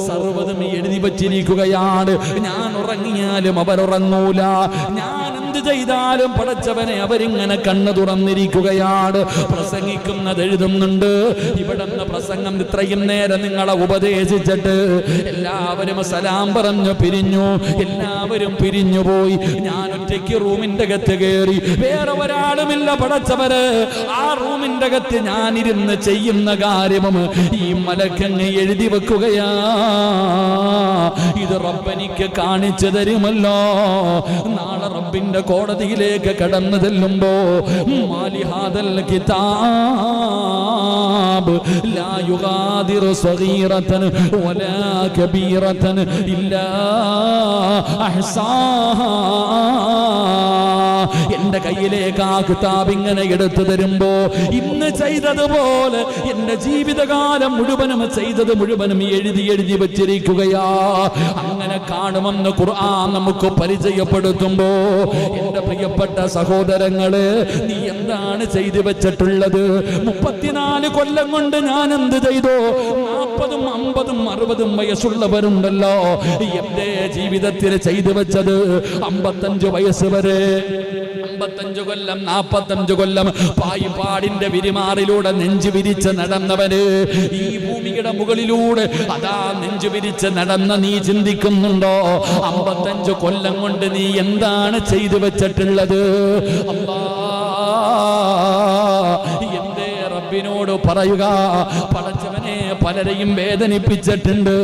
സർവ്വതും എഴുതി വച്ചിരിക്കുകയാണ്. ഞാൻ ഉറങ്ങിയാലും അവരുറങ്ങൂല, ഞാൻ എന്ത് ചെയ്താലും പടച്ചവനെ അവരിങ്ങനെ കണ്ണു തുറന്നിരിക്കുകയാണ്. പ്രസംഗിക്കുന്നത് എഴുതുന്നുണ്ട്. ഇവിടുന്ന് പ്രസംഗം ഇത്രയും നേരം നിങ്ങളെ ഉപദേശിച്ചിട്ട് എല്ലാവരും സലാം പറഞ്ഞു പിരിഞ്ഞു, എല്ലാവരും പിരിഞ്ഞുപോയി. ഞാൻ ഒറ്റയ്ക്ക് റൂമിന്റെ അകത്ത് കയറി, വേറെ ഒരാളുമില്ല പടച്ചവര്. ആ റൂമിന്റെ അകത്ത് ഞാനിരുന്ന് ചെയ്യുന്ന കാര്യവും ഈ മലക്കങ്ങ് എഴുതി വെക്കുകയാ. ഇത് റബ്ബനിക്ക് കാണിച്ചു തരുമല്ലോ. നാളെ റബ്ബിന്റെ കോടതിയിലേക്ക് കടന്നു ചെല്ലുമ്പോ, മാലിഹാദൽ കിതാബ് ലാ യുഗാദിറു സഗീറതൻ വലാ കബീറതൻ ഇല്ലാ അഹ്സാഹാ. എന്റെ കയ്യിലേക്ക് ആ കിതാബ് ഇങ്ങനെ എടുത്തു തരുമ്പോ, ഇന്ന് ചെയ്തതുപോലെ എന്റെ ജീവിതകാലം മുഴുവനും ചെയ്തത് മുഴുവനും എഴുതി എഴുതി വെച്ചിരിക്കുകയാ. അങ്ങനെ കാണുമെന്ന് ഖുർആൻ നമുക്ക് പരിചയപ്പെടുത്തുമ്പോ, എന്റെ പ്രിയപ്പെട്ട സഹോദരങ്ങളെ, നീ എന്താണ് ചെയ്തു വെച്ചിട്ടുള്ളത്? 34 കൊല്ലം കൊണ്ട് ഞാൻ എന്ത് ചെയ്തോ? 40, 50, 60 വയസ്സുള്ളവരുണ്ടല്ലോ. എന്റെ ജീവിതത്തിൽ ചെയ്തു വെച്ചത് 55 വയസ്സ് വരെ, 55 കൊല്ലം 45 കൊല്ലം പായിപ്പാടിന്റെ വിരിമാറിലൂടെ നെഞ്ചു വിരിച്ച് നടന്നവന്, ഈ ഭൂമിയുടെ മുകളിലൂടെ അതാ നെഞ്ചു വിരിച്ച് നടന്ന നീ ചിന്തിക്കുന്നുണ്ടോ? 55 കൊല്ലം കൊണ്ട് നീ എന്താണ് ചെയ്തു വെച്ചിട്ടുള്ളത്? എന്റെ റബ്ബിനോട് പറയുക, പടച്ചവനെ പലരെയും വേദനിപ്പിച്ചിട്ടുണ്ട്,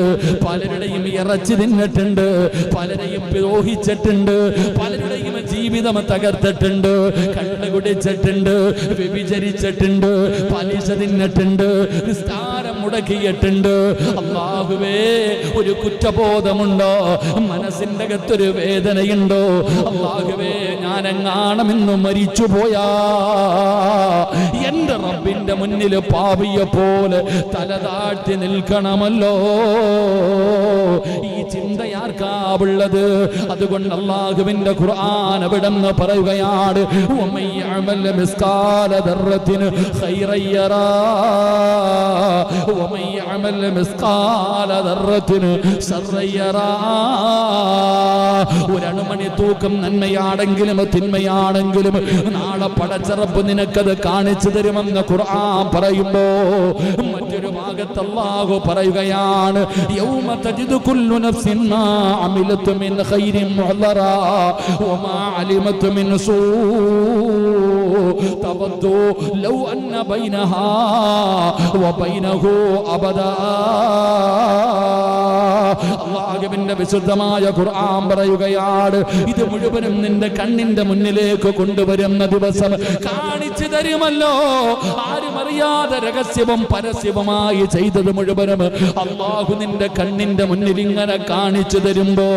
പലരുടെയും ഇറച്ചി തിന്നിട്ടുണ്ട്, പലരെയും ദ്രോഹിച്ചിട്ടുണ്ട്, പലരുടെയും ജീവിതം തകർത്തിട്ടുണ്ട്, കണ്ടുകുടിച്ചിട്ടുണ്ട്, വ്യഭിചരിച്ചിട്ടുണ്ട്, പലിശ തിന്നിട്ടുണ്ട്, നിസ്കാരം മുടക്കിയിട്ടുണ്ട്. അല്ലാഹുവേ, ഒരു കുറ്റബോധമുണ്ടോ? മനസ്സിന്റെ അകത്തൊരു വേദനയുണ്ടോ? അല്ലാഹുവേ, ഞാനെങ്ങാണമെന്ന് മരിച്ചുപോയാ എന്റെ റബ്ബിന്റെ മുന്നിൽ പാപിയെ പോലെ തല താഴ്ത്തി നിൽക്കണമല്ലോ. ഈ ചിന്തയാർക്കാവുള്ളത്? അതുകൊണ്ട് അല്ലാഹുവിന്റെ ഖുർആൻ അവിടെന്ന് പറയുകയാണ്, വമൻ യഅമൽ മിസ്കാല ദർറത്തിൻ ഖൈറൻ യറാ വമൻ യഅമൽ മിസ്കാല ദർറത്തിൻ ശർറൻ യറാ. ഒരണുമണി തൂക്കം നന്മയാണെങ്കിലും തിന്മയാണെങ്കിലും നാളെ പടച്ച റബ്ബ് നിനക്കത് കാണിച്ചു തരുമെന്ന് ഖുർആൻ പറയുമ്പോ മറ്റൊരു ഭാഗത്ത് അല്ലാഹു പറയുകയാണ്, യൗമ തജിദു കുല്ലു നഫ്സിൻ മാ അമിലത് മിൻ ഖൈരിൻ മുഹ്ദറാ വമാ അലിമത് മിൻ സൂ തവദ്ദു ലൗ അന്ന ബൈനഹാ വബൈനഹു അബദാ. അല്ലാഹുവിന്റെ വിശുദ്ധമായ ഖുർആൻ പറയുകയാണ്, ഇത് മുഴുവനും നിന്റെ കണ്ണിന്റെ മുന്നിലേക്ക് കൊണ്ടുവരുന്ന ദിവസം കാണിച്ചു തരുമല്ലോ. ആരും അറിയാതെ രഹസ്യവും പരസ്യവുമായി ചെയ്തത് മുഴുവനും അല്ലാഹു നിന്റെ കണ്ണിന്റെ മുന്നിൽ ഇങ്ങനെ കാണിച്ചു തരുമ്പോ,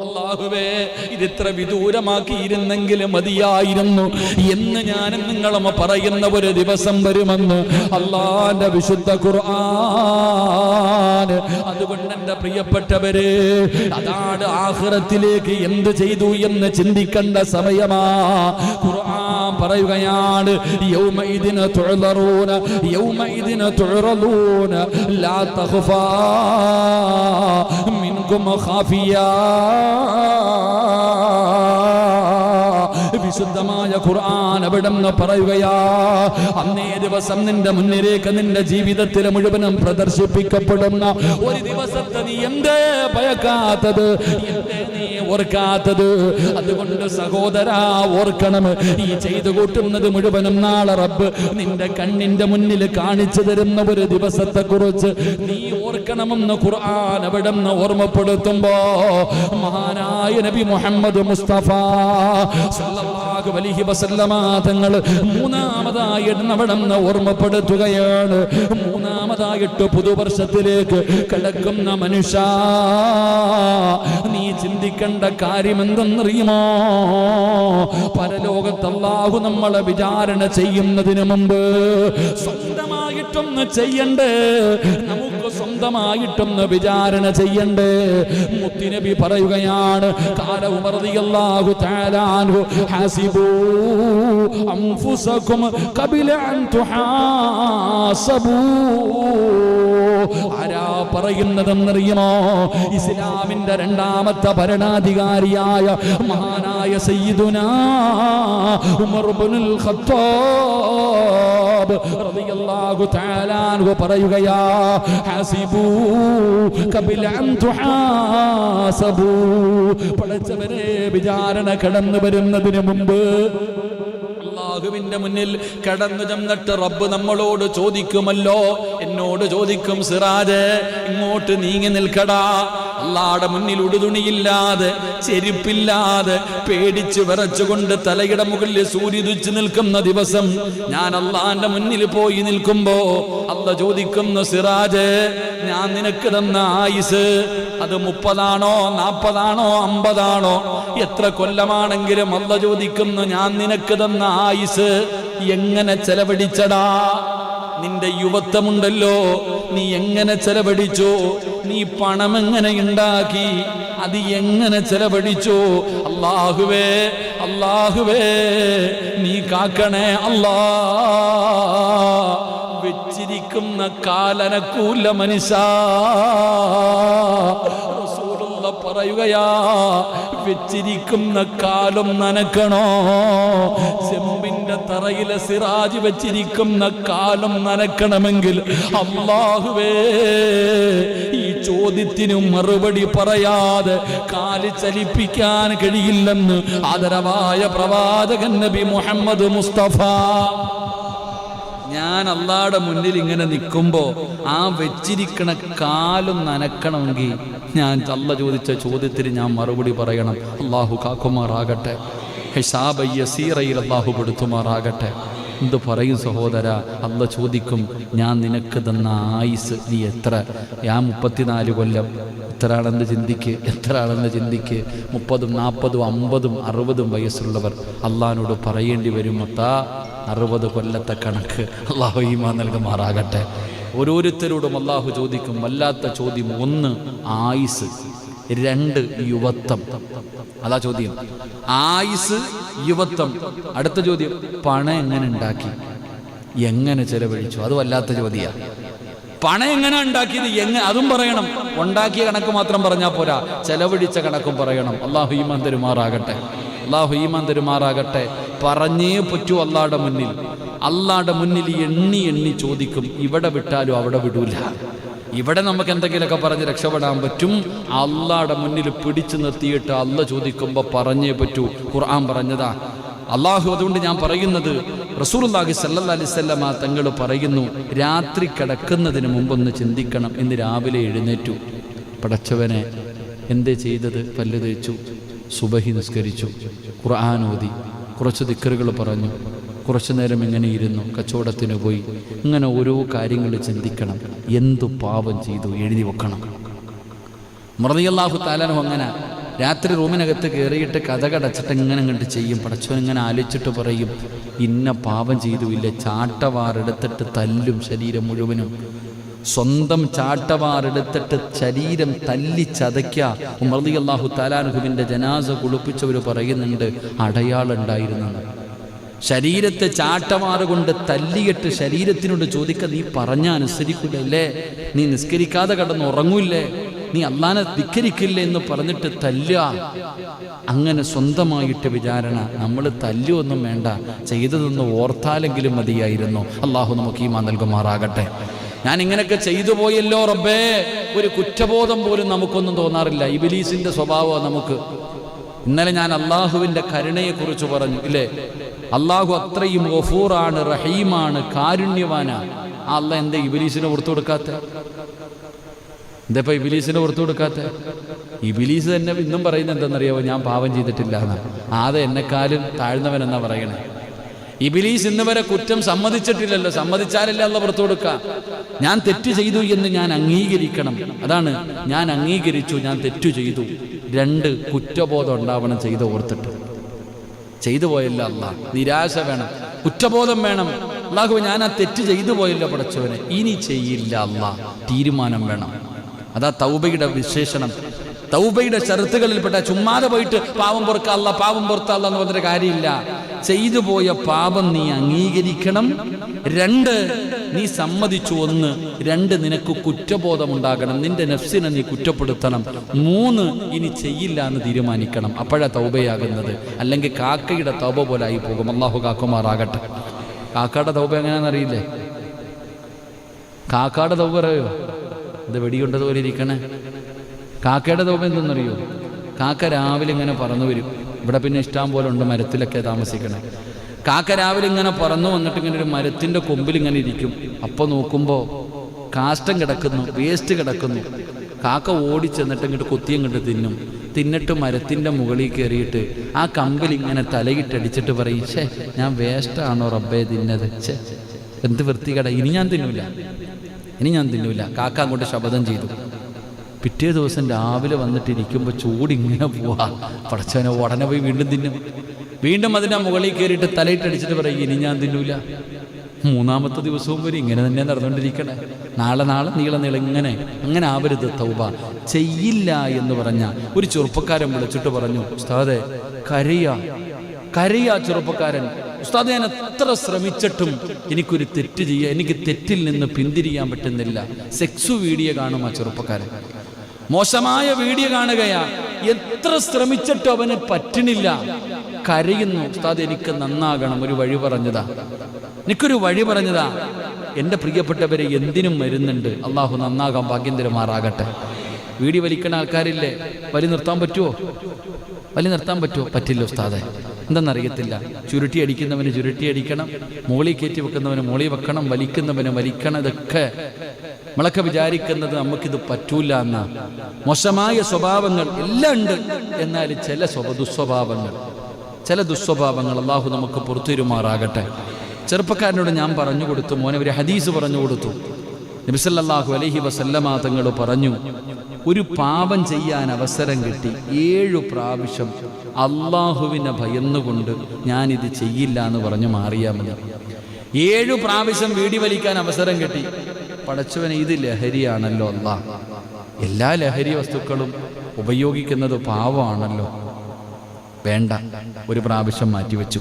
അല്ലാഹുവേ, ഇതിത്ര വിദൂരമാക്കിയിരുന്നെങ്കിൽ മതിയായിരുന്നു എന്ന് ഞാനും നിങ്ങളും പറയുന്ന ഒരു ദിവസം വരുമെന്ന് അല്ലാഹുവിന്റെ വിശുദ്ധ ഖുർആൻ. അതുകൊണ്ട് എന്റെ പ്രിയപ്പെട്ടവരെ, അതാണ് ആഖിറത്തിലേക്ക് എന്ത് ചെയ്തു എന്ന് ചിന്തിക്കേണ്ട സമയമാ. ഖുർആൻ പറയുകയാണ്, യൗമഇദിന തുഅ്റൂന യൗമഇദിന തുഅ്റദൂന ലാ തഖഫാ മിൻകും ഖാഫിയാ. വിശുദ്ധമായ ഖുർആൻ അവിടെന്ന് പറയുകയാ, അന്നേ ദിവസം നിന്റെ മുന്നിലേക്ക് നിന്റെ ജീവിതത്തിലെ മുഴുവനും പ്രദർശിപ്പിക്കപ്പെടുന്ന ഒരു ദിവസത്തെ നീ എന്തേ ഭയക്കാത്തത്? എന്തേ നീ ഓർക്കാത്തത്? അതുകൊണ്ട് സഹോദരാ, ഓർക്കണം, ഈ ചെയ്തു കൂട്ടുന്നത് മുഴുവനും നാളെ റബ്ബ് നിന്റെ കണ്ണിന്റെ മുന്നിൽ കാണിച്ചു തരുന്ന ഒരു ദിവസത്തെ കുറിച്ച് നീ ഓർക്കണമെന്ന് ഖുർആൻ അവിടെന്ന് ഓർമ്മപ്പെടുത്തുമ്പോ മഹാനായ നബി മുഹമ്മദ് മുസ്തഫ സല്ലല്ലാഹു അലൈഹി വസല്ലമ തങ്ങൾ മൂന്നാമതായിട്ട് അവിടെന്ന് ഓർമ്മപ്പെടുത്തുകയാണ്. മൂന്നാമതായിട്ട് പുതുവർഷത്തിലേക്ക് കടക്കുന്ന മനുഷ്യ, നീ ചിന്തിക്കേണ്ട കാര്യം എന്തെന്നറിയുമോ? പരലോകത്ത് അല്ലാഹു നമ്മളെ വിചാരണ ചെയ്യുന്നതിന് മുമ്പ് സ്വന്തമായിട്ടൊന്ന് ചെയ്യണ്ടേ, നമുക്ക് സ്വന്തമായിട്ടൊന്ന് വിചാരണ ചെയ്യണ്ടേ. മുത്തുനബി പറയുകയാണ്, ഖാല ഉമർ റളിയല്ലാഹു തആല അൻഹു, ഹാസിബൂ അൻഫുസകും ഖബല അൻ തുഹാസബൂ. ആരാ പറയുന്നതെന്നറിയുമോ? ഇസ്ലാമിന്റെ രണ്ടാമത്തെ ഭരണാധികാരിയായ മഹാനായ സയ്യിദുനാ ഉമർ ഇബ്നുൽ ഖത്താബ് റളിയല്ലാഹു തആല അൻഹു പറയുകയാ, ഹാസിബൂ ഖബല അൻ തുഹാസബൂ. പടച്ചവനെ, വിചാരണ കടന്നു വരുന്നതിന് മുമ്പ് അല്ലാഹുവിന്റെ മുന്നിൽ കടന്നു ചെന്നിട്ട് റബ്ബ് നമ്മളോട് ചോദിക്കുമല്ലോ, എന്നോട് ചോദിക്കും, സിറാജ് ഇങ്ങോട്ട് നീങ്ങി നിൽക്കടാ. അല്ലാഹുവിന്റെ മുന്നിൽ ഉടുതുണിയില്ലാതെ ചെരുപ്പില്ലാതെ പേടിച്ച് വിറച്ചുകൊണ്ട് തലയുടെ മുകളിൽ സൂര്യനുദിച്ചു നിൽക്കുന്ന ദിവസം ഞാൻ അല്ലാഹുവിന്റെ മുന്നിൽ പോയി നിൽക്കുമ്പോ അല്ലാഹു ചോദിക്കുന്നു, സിറാജ്, ഞാൻ നിനക്ക് തന്ന ആയുസ് അത് 30 40 50 എത്ര കൊല്ലമാണെങ്കിലും അല്ലാഹു ചോദിക്കുന്നു, ഞാൻ നിനക്ക് തന്ന ആയുസ് എങ്ങനെ ചെലവഴിച്ചടാ? നിന്റെ യുവത്വമുണ്ടല്ലോ, നീ എങ്ങനെ ചെലവഴിച്ചു? നീ പണം എങ്ങനെ ഉണ്ടാക്കി? അത് എങ്ങനെ ചെലവഴിച്ചു? അല്ലാഹുവേ, അല്ലാഹുവേ, നീ കാക്കണേ അല്ലാ. വെച്ചിരിക്കുന്ന കാലനക്കൂല മനുഷ്യ, പറയുകയാ, വെച്ചിരിക്കുന്ന കാലം നനക്കണോ? ചെമ്പിന്റെ തറയിലെ സിറാജ് വെച്ചിരിക്കുന്ന കാലം നനക്കണമെങ്കിൽ അല്ലാഹുവേ, ഈ ചോദ്യത്തിനും മറുപടി പറയാതെ കാല് ചലിപ്പിക്കാൻ കഴിയില്ലെന്ന് ആദരവായ പ്രവാചകൻ നബി മുഹമ്മദ് മുസ്തഫ ഞാൻ അള്ളാഹുടെ മുന്നിൽ ഇങ്ങനെ നിൽക്കുമ്പോൾ ആ വെച്ചിരിക്കണ കാലും നനക്കണമെങ്കിൽ ഞാൻ അള്ള ചോദിച്ച ചോദ്യത്തിന് ഞാൻ മറുപടി പറയണം. അള്ളാഹു കാക്കുമാറാകട്ടെ, ഹിസാബ യസീറയിൽ അള്ളാഹു പെടുത്തുമാറാകട്ടെ. എന്ത് പറയും സഹോദര? അള്ള ചോദിക്കും, ഞാൻ നിനക്ക് തന്ന ആയുസ് നീ എത്ര? ഞാൻ 34 കൊല്ലം. എത്ര ആണെന്ന് ചിന്തിക്ക്, എത്ര ആണെന്ന് ചിന്തിക്ക്. 30, 40, 50, 60 വയസ്സുള്ളവർ അള്ളാഹിനോട് പറയേണ്ടി വരും, 60 കൊല്ലത്തെ കണക്ക്. അള്ളാഹു ഈമാൻ നൽകുമാറാകട്ടെ. ഓരോരുത്തരോടും അള്ളാഹു ചോദിക്കും വല്ലാത്ത ചോദ്യം. 1 ആയുസ്, 2 യുവത്വം. അതാ ചോദ്യം. ആയുസ്, യുവത്വം. അടുത്ത ചോദ്യം, പണം എങ്ങനെ ഉണ്ടാക്കി, എങ്ങനെ ചെലവഴിച്ചു? അത് വല്ലാത്ത ചോദ്യമാണ്. പണം എങ്ങനെ ഉണ്ടാക്കിയത് അതും പറയണം. ഉണ്ടാക്കിയ കണക്ക് മാത്രം പറഞ്ഞാൽ പോരാ, ചെലവഴിച്ച കണക്കും പറയണം. അള്ളാഹു ഈമാൻ തരുമാറാകട്ടെ, അള്ളാഹു ഈമാൻ തരുമാറാകട്ടെ. പറഞ്ഞേ പറ്റൂ അള്ളാഹുടെ മുന്നിൽ. അള്ളാഹുടെ മുന്നിൽ എണ്ണി എണ്ണി ചോദിക്കും. ഇവിടെ വിട്ടാലും അവിടെ വിടൂല. ഇവിടെ നമുക്ക് എന്തെങ്കിലുമൊക്കെ പറഞ്ഞ് രക്ഷപ്പെടാൻ പറ്റും. അള്ളാഹുടെ മുന്നിൽ പിടിച്ചു നിർത്തിയിട്ട് അള്ള ചോദിക്കുമ്പോൾ പറഞ്ഞേ പറ്റൂ. ഖുർആൻ പറഞ്ഞതാ അള്ളാഹു. അതുകൊണ്ട് ഞാൻ പറയുന്നത്, റസൂലുള്ളാഹി സ്വല്ലല്ലാഹി അലൈഹി വസല്ലമ തങ്ങൾ പറയുന്നു, രാത്രി കിടക്കുന്നതിന് മുമ്പൊന്ന് ചിന്തിക്കണം. ഇന്ന് രാവിലെ എഴുന്നേറ്റു, പടച്ചവനെ എന്തേ ചെയ്തത്? പല്ല് തേച്ചു, സുബഹി നിസ്കരിച്ചു, ഖുർആൻ ഓതി, കുറച്ച് ദിക്റുകൾ പറഞ്ഞു, കുറച്ചു നേരം ഇങ്ങനെ ഇരുന്നു, കച്ചവടത്തിന് പോയി. ഇങ്ങനെ ഓരോ കാര്യങ്ങൾ ചിന്തിക്കണം. എന്തു പാപം ചെയ്തു എഴുതി വെക്കണം. റളിയല്ലാഹു തആല അൻഹു അങ്ങനെ രാത്രി റൂമിനകത്ത് കയറിയിട്ട് കഥകടച്ചിട്ട് ഇങ്ങനെ കണ്ട് ചെയ്യും. പടച്ചവൻ ഇങ്ങനെ ആലോചിച്ചിട്ട് പറയും, ഇന്ന പാപം ചെയ്തു ഇല്ല. ചാട്ടവാറെടുത്തിട്ട് തല്ലും ശരീരം മുഴുവനും. സ്വന്തം ചാട്ടവാറെടുത്തിട്ട് ശരീരം തല്ലി ചതയ്ക്കുക. റളിയല്ലാഹു തആല അൻഹുവിൻ്റെ ജനാസ കുളിപ്പിച്ചവർ പറയുന്നുണ്ട്, അടയാളുണ്ടായിരുന്നെന്ന്. ശരീരത്തെ ചാട്ടമാറ് കൊണ്ട് തല്ലിയിട്ട് ശരീരത്തിനോട് ചോദിക്കുക, നീ പറഞ്ഞാൽ അനുസരിക്കില്ലേ? നീ നിസ്കരിക്കാതെ കിടന്ന് ഉറങ്ങൂല്ലേ? നീ അള്ളാനെ ധിക്കരിക്കില്ലേ എന്ന് പറഞ്ഞിട്ട് തല്ലുക. അങ്ങനെ സ്വന്തമായിട്ട് വിചാരണ. നമ്മൾ തല്ലുവൊന്നും വേണ്ട, ചെയ്തതൊന്ന് ഓർത്താലെങ്കിലും മതിയായിരുന്നു. അള്ളാഹു നമുക്ക് ഈമാൻ നൽകുമാറാകട്ടെ. ഞാൻ ഇങ്ങനെയൊക്കെ ചെയ്തു പോയല്ലോ റബ്ബേ, ഒരു കുറ്റബോധം പോലും നമുക്കൊന്നും തോന്നാറില്ല. ഇബ്ലീസിന്റെ സ്വഭാവമാണ് നമുക്ക്. ഇന്നലെ ഞാൻ അള്ളാഹുവിൻ്റെ കരുണയെക്കുറിച്ച് പറഞ്ഞു ഇല്ലേ? അള്ളാഹു അത്രയും ഗഫൂറാണ്, റഹീമാണ്, കാരുണ്യവാനാണ്. ആ അള്ള എന്താ ഇബ്ലീസിനെ പുറത്തു കൊടുക്കാത്ത? എന്താ ഇപ്പം ഇബ്ലീസിനെ പുറത്തു കൊടുക്കാത്ത? ഇബ്ലീസ് തന്നെ ഇന്നും പറയുന്നത് എന്താണെന്നറിയാമോ? ഞാൻ പാപം ചെയ്തിട്ടില്ല എന്നാ. ആദ്യം എന്നെക്കാളും താഴ്ന്നവനെന്നാ പറയണേ. ഇബ്ലീസ് ഇന്ന് വരെ കുറ്റം സമ്മതിച്ചിട്ടില്ലല്ലോ. സമ്മതിച്ചാലല്ലേ അള്ള പുറത്തു കൊടുക്കുക. ഞാൻ തെറ്റ് ചെയ്തു എന്ന് ഞാൻ അംഗീകരിക്കണം. അതാണ്, ഞാൻ അംഗീകരിച്ചു, ഞാൻ തെറ്റു ചെയ്തു. 2 കുറ്റബോധം ഉണ്ടാവണം. ചെയ്ത് ഓർത്തിട്ട് ചെയ്തു പോയല്ലോ അല്ല, നിരാശ വേണം, കുറ്റബോധം വേണം. അല്ലാഹു ഞാൻ ആ തെറ്റ് ചെയ്തു പോയല്ലോ പടച്ചവനെ, ഇനി ചെയ്യില്ല അല്ല, തീരുമാനം വേണം. അതാ തൗബയുടെ വിശേഷണം. തൗബയുടെ ഷർത്തുകളിൽപ്പെട്ട ചുമ്മാതെ പോയിട്ട് പാവം പൊറുക്കല്ല, പാവം പൊറുത്തല്ല എന്ന് പറഞ്ഞൊരു കാര്യമില്ല. ചെയ്തു പോയ പാപം നീ അംഗീകരിക്കണം. 2 നീ സമ്മതിച്ചു. 1 2 നിനക്ക് കുറ്റബോധം ഉണ്ടാകണം. നിന്റെ നഫ്സിനെ നീ കുറ്റപ്പെടുത്തണം. 3 ഇനി ചെയ്യില്ല എന്ന് തീരുമാനിക്കണം. അപ്പോഴാണ് തൗബയാകുന്നത്. അല്ലെങ്കിൽ കാക്കയുടെ തൗബ പോലെ ആയി പോകും. അള്ളാഹു കാക്കുമാറാകട്ടെ. കാക്കയുടെ തൗബ എങ്ങനെയാണെന്നറിയില്ലേ? കാക്കയുടെ തൗബ അറിയോ? ഇത് വെടിയുണ്ടതുപോലെ ഇരിക്കണേ. കാക്കയുടെ തൗബ എന്തെന്നറിയോ? കാക്ക രാവിലെ ഇങ്ങനെ പറന്നു വരും. ഇവിടെ പിന്നെ ഇഷ്ടം പോലെ ഉണ്ട്, മരത്തിലൊക്കെ താമസിക്കണേ. കാക്ക രാവിലെ ഇങ്ങനെ പറന്നു വന്നിട്ട് ഇങ്ങനെ ഒരു മരത്തിൻ്റെ കൊമ്പിൽ ഇങ്ങനെ ഇരിക്കും. അപ്പോൾ നോക്കുമ്പോൾ കാഷ്ടം കിടക്കുന്നു, വേസ്റ്റ് കിടക്കുന്നു. കാക്ക ഓടിച്ചെന്നിട്ട് ഇങ്ങോട്ട് കൊത്തിയങ്ങോട്ട് തിന്നും. തിന്നിട്ട് മരത്തിൻ്റെ മുകളിൽ കയറിയിട്ട് ആ കമ്പിൽ ഇങ്ങനെ തലയിട്ടടിച്ചിട്ട് പറയും, ഛേ ഞാൻ വേസ്റ്റാണോ റബ്ബേ തിന്നത്, ഛേ എന്ത് വൃത്തികേടാ, ഇനി ഞാൻ തിന്നൂല, ഇനി ഞാൻ തിന്നൂല. കാക്ക അങ്ങോട്ട് ശപഥം ചെയ്തു. പിറ്റേ ദിവസം രാവിലെ വന്നിട്ടിരിക്കുമ്പോൾ ചൂടിങ്ങനെ പോവാ. പടച്ചവനെ ഉടനെ പോയി വീണ്ടും തിന്നും. വീണ്ടും അതിൻ്റെ മുകളിൽ കയറിയിട്ട് തലയിട്ടടിച്ചിട്ട് പറയും, ഇനി ഞാൻ തിന്നൂല. 3-ാമത്തെ ദിവസവും വരെ ഇങ്ങനെ തന്നെ നടന്നുകൊണ്ടിരിക്കണേ. നാളെ നീളം അങ്ങനെ ആവരുത് തൗബ. ചെയ്യില്ല എന്ന് പറഞ്ഞ ഒരു ചെറുപ്പക്കാരൻ വിളിച്ചിട്ട് പറഞ്ഞു, ഉസ്താദെ കരയാ ചെറുപ്പക്കാരൻ. ഉസ്താദ് ഞാൻ എത്ര ശ്രമിച്ചിട്ടും എനിക്കൊരു തെറ്റ് ചെയ്യാൻ, എനിക്ക് തെറ്റിൽ നിന്ന് പിന്തിരിയാൻ പറ്റുന്നില്ല. സെക്സ് വീഡിയോ കാണും ആ ചെറുപ്പക്കാരൻ, മോശമായ വീഡിയോ കാണുകയാ. എത്ര ശ്രമിച്ചിട്ടും അവന് പറ്റണില്ല. കരയുന്നു, ഉസ്താദ് എനിക്ക് നന്നാകണം, ഒരു വഴി പറഞ്ഞതാ, എനിക്കൊരു വഴി പറഞ്ഞതാ. എൻ്റെ പ്രിയപ്പെട്ടവരെ എന്തിനും വരുന്നുണ്ട്. അള്ളാഹു നന്നാകാൻ ഭാഗ്യം തരുമാറാകട്ടെ. വീഡിയോ വലിക്കുന്ന ആൾക്കാരില്ലേ, വലി നിർത്താൻ പറ്റുമോ? പറ്റില്ല ഉസ്താദെ. എന്തെന്നറിയത്തില്ല. ചുരുട്ടി അടിക്കുന്നവന് ചുരുട്ടി അടിക്കണം, മോളി കയറ്റി വെക്കുന്നവന് മോളി വെക്കണം, വലിക്കുന്നവന് വലിക്കണം. ഇതൊക്കെ നമ്മളൊക്കെ വിചാരിക്കുന്നത് നമുക്കിത് പറ്റൂല എന്നാ. മോശമായ സ്വഭാവങ്ങൾ എല്ലാം ഉണ്ട്, എന്നാൽ ചില ദുസ്വഭാവങ്ങൾ അള്ളാഹു നമുക്ക് പുറത്തുവരുമാറാകട്ടെ. ചെറുപ്പക്കാരനോട് ഞാൻ പറഞ്ഞു കൊടുത്തു, മോനെ ഒരു ഹദീസ് പറഞ്ഞു കൊടുത്തു. നബി സല്ലല്ലാഹു അലൈഹി വസല്ലമ തങ്ങൾ പറഞ്ഞു, ഒരു പാപം ചെയ്യാൻ അവസരം കിട്ടി 7 പ്രാവശ്യം അള്ളാഹുവിനെ ഭയന്നുകൊണ്ട് ഞാനിത് ചെയ്യില്ല എന്ന് പറഞ്ഞു മാറിയാൽ മതി. 7 പ്രാവശ്യം വീടി വലിക്കാൻ അവസരം കിട്ടി. പടച്ചവനെ, ഇത് ലഹരിയാണല്ലോ അല്ലാഹ്. എല്ലാ ലഹരി വസ്തുക്കളും ഉപയോഗിക്കുന്നത് പാവമാണല്ലോ, വേണ്ട, ഒരു പ്രാവശ്യം മാറ്റിവെച്ചു.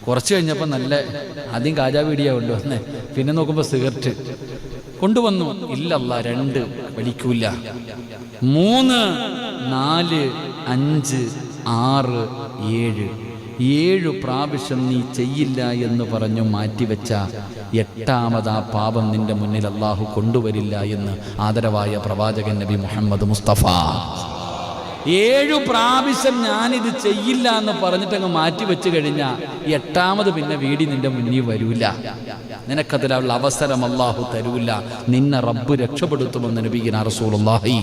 കുറച്ച് കഴിഞ്ഞപ്പോൾ നല്ല ആദ്യം കാജാ വീടിയാ കൊണ്ടുവന്നേ, പിന്നെ നോക്കുമ്പോൾ സിഗരറ്റ് കൊണ്ടുവന്നു. ഇല്ലല്ലാ, 2 വലിക്കൂല. 3, 4, 5, 6, 7 പ്രാവശ്യം നീ ചെയ്യില്ല എന്ന് പറഞ്ഞു മാറ്റിവെച്ച 8ാമത് ആ പാപം നിന്റെ മുന്നിൽ അള്ളാഹു കൊണ്ടുവരില്ല എന്ന് ആദരവായ പ്രവാചകൻ നബി മുഹമ്മദ് മുസ്തഫ. 7 പ്രാവശ്യം ഞാനിത് ചെയ്യില്ല എന്ന് പറഞ്ഞിട്ടങ്ങ് മാറ്റിവെച്ച് കഴിഞ്ഞാൽ 8ാമത് പിന്നെ വീടി നിന്റെ മുന്നിൽ വരൂല. നിനക്കതിലുള്ള അവസരം അള്ളാഹു തരൂല. നിന്നെ റബ്ബ് രക്ഷപ്പെടുത്തുമെന്ന് നബിയിന റസൂലുള്ളാഹി.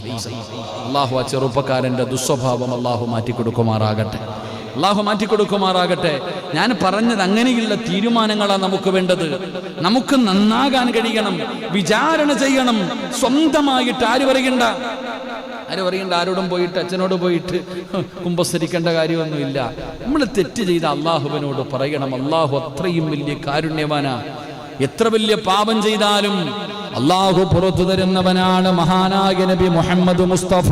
അള്ളാഹു ആ ചെറുപ്പക്കാരൻ്റെ ദുസ്വഭാവം അള്ളാഹു മാറ്റിക്കൊടുക്കുമാറാകട്ടെ. ഞാൻ പറഞ്ഞത് അങ്ങനെയുള്ള തീരുമാനങ്ങളാണ് നമുക്ക് വേണ്ടത്. നമുക്ക് നന്നാകാൻ കഴിയണം, വിചാരണ ചെയ്യണം. സ്വന്തമായിട്ട് ആര് പറയണ്ട, ആരോടും പോയിട്ട് അച്ഛനോട് പോയിട്ട് കുമ്പസരിക്കേണ്ട കാര്യമൊന്നുമില്ല. നമ്മൾ തെറ്റ് ചെയ്ത അള്ളാഹുവിനോട് പറയണം. അള്ളാഹു അത്രയും വലിയ കാരുണ്യവാനാ. എത്ര വലിയ പാപം ചെയ്താലും അള്ളാഹു പുറത്തു തരുന്നവനാണ്. മഹാനായ നബി മുഹമ്മദ് മുസ്തഫ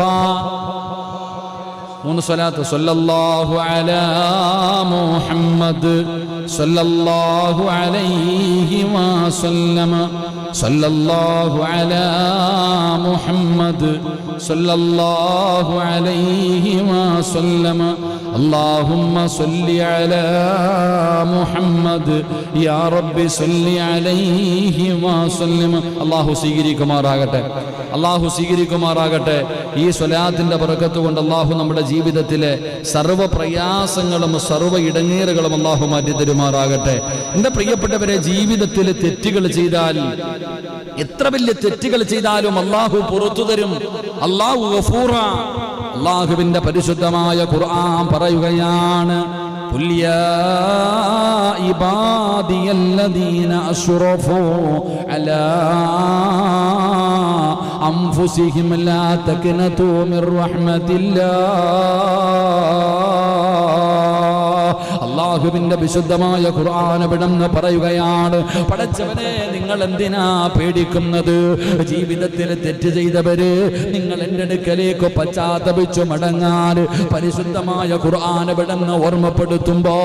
3 സ്വലാത്ത്. സല്ലല്ലാഹു അലാ മുഹമ്മദ് സല്ലല്ലാഹു അലൈഹി വസല്ലമ. സല്ലല്ലാഹു അലാ മുഹമ്മദ് സല്ലല്ലാഹു അലൈഹി വസല്ലമ. اللهم صل على محمد يا رب صل عليه وسلم. അല്ലാഹു സ്വീകരിക്കുമാറാകട്ടെ. ഈ സ്വലാത്തിന്റെ ബറക്കത്ത് കൊണ്ട് അല്ലാഹു നമ്മുടെ ജീവിതത്തിലെ സർവ്വ പ്രയാസങ്ങളും സർവ്വ ഇടങ്ങേറുകളും അല്ലാഹു മാറ്റി തരുമാറാകട്ടെ. എൻ്റെ പ്രിയപ്പെട്ടവരെ, ജീവിതത്തിൽ തെറ്റുകൾ ചെയ്താൽ, എത്ര വലിയ തെറ്റുകൾ ചെയ്താലും അല്ലാഹു പുറത്തു തരും. അല്ലാഹു ഗഫൂറാ. അല്ലാഹുവിന്റെ പരിശുദ്ധമായ ഖുർആൻ പറയുകയാണ്, ഖുൽ യാ ഇബാദിയല്ലദീന അശ്റഫൂ അലാ അൻഫുസിഹിം ലാ തഖ്നതൂ മിർ റഹ്മത്തില്ലാഹ്. അല്ലാഹുവിന്റെ വിശുദ്ധമായ ഖുർആൻ വിടന്ന് പറയുകയാണ്, പടച്ചവനെ, നിങ്ങൾ എന്തിനാ പേടിക്കുന്നത്? ജീവിതത്തിൽ തെറ്റ് ചെയ്തവര് നിങ്ങൾ എൻ്റെ അടുക്കലേക്ക് പശ്ചാത്തപിച്ചു മടങ്ങാൻ പരിശുദ്ധമായ ഖുർആൻ വിടന്ന് ഓർമ്മപ്പെടുത്തുമ്പോ,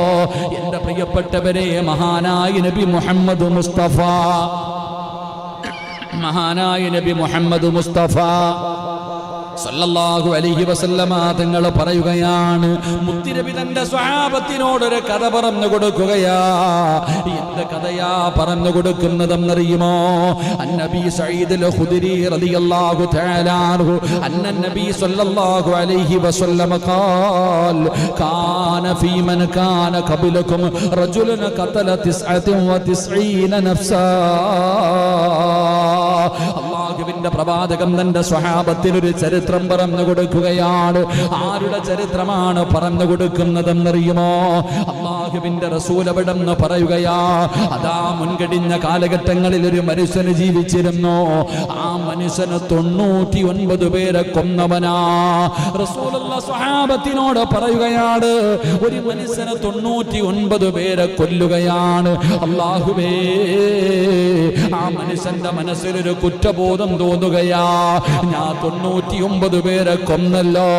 എൻ്റെ പ്രിയപ്പെട്ടവരെ, മഹാനായ നബി മുഹമ്മദ് മുസ്തഫ സല്ലല്ലാഹു അലൈഹി വസല്ലമ തങ്ങൾ പറയുകയാണ്, മുത്തുനബി തന്റെ സ്വഹാബത്തിനോടൊരു കഥ പറഞ്ഞു കൊടുക്കുകയാ. എന്ത് കഥയാ പറഞ്ഞു കൊടുക്കുന്നതെന്നറിയുമോ? അന്നബി സഈദ് അൽ ഖുദരി റളിയല്ലാഹു തആല അൻഹു അന്നബി സല്ലല്ലാഹു അലൈഹി വസല്ലമ ഖാൽ കാന ഫീ മൻ കാന ഖബലകും റജുലുൻ ഖതല 99 നഫ്സാ. അല്ലാഹുവിന്റെ പ്രവാചകൻ തന്റെ സ്വഹാബത്തിനൊരു ചരിത്രം പറഞ്ഞു കൊടുക്കുകയാണ്. ആരുടെ ചരിത്രമാണ് പറഞ്ഞു കൊടുക്കുന്നതെന്നറിയുമോ? അല്ലാഹുവിന്റെ റസൂൽ അവിടെന്ന് പറയുകയാ, അതാ മുൻകഴിഞ്ഞ കാലഘട്ടങ്ങളിൽ ഒരു മനുഷ്യന് ജീവിച്ചിരുന്നു. ആ മനുഷ്യന് 99 പേരെ കൊന്നവനാ. റസൂലുള്ളാഹി സ്വഹാബത്തിനോട് പറയുകയാണ്, ഒരു മനുഷ്യന് 99 പേരെ കൊല്ലുകയാണ്. അല്ലാഹുവേ, ആ മനുഷ്യന്റെ മനസ്സിലൊരു കുറ്റബോധം തോന്നുകയാ. ഞാൻ 99 പേരെ കൊന്നല്ലോ.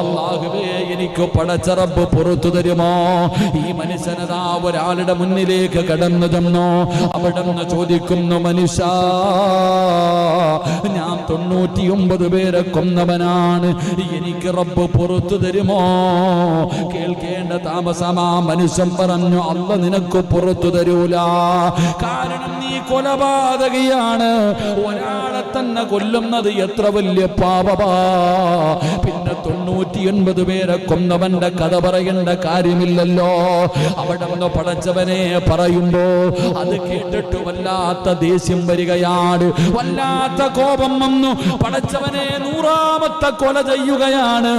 അല്ലാഹുവേ, എനിക്ക് പടച്ച റബ്ബ് പുറത്തു തരുമോ? ഈ മനുഷ്യനതാ ഒരാളുടെ മുന്നിലേക്ക് കടന്നു ചെന്നു. അവിടെ നിന്ന് ചോദിക്കുന്നു, മനുഷ്യ, ഞാൻ 99 പേരെ കൊന്നവനാണ്, എനിക്ക് റബ്ബ് പുറത്തു തരുമോ? കേൾക്കേണ്ട താമസമാ. മനുഷ്യൻ പറഞ്ഞു, അല്ലാഹ് നിനക്ക് പുറത്തു തരൂല. കാരണം നീ കൊലപാതകയാണ്. ഒരാളെ തന്നെ കൊല്ലുന്നത് എത്ര വലിയ പാപമാ. പിന്നെ പിന്നെ 99 പേരെ കൊന്നവന്റെ കഥ പറയേണ്ട കാര്യമില്ലല്ലോ. അവിടെ ഒന്ന് പടച്ചവനെ പറയുമ്പോ അത് കേട്ടിട്ട് വല്ലാത്ത ദേഷ്യം വരികയാണ്, വല്ലാത്ത കോപം വന്നു. പടച്ചവനെ 100ാമത്തെ കൊല ചെയ്യുകയാണ്.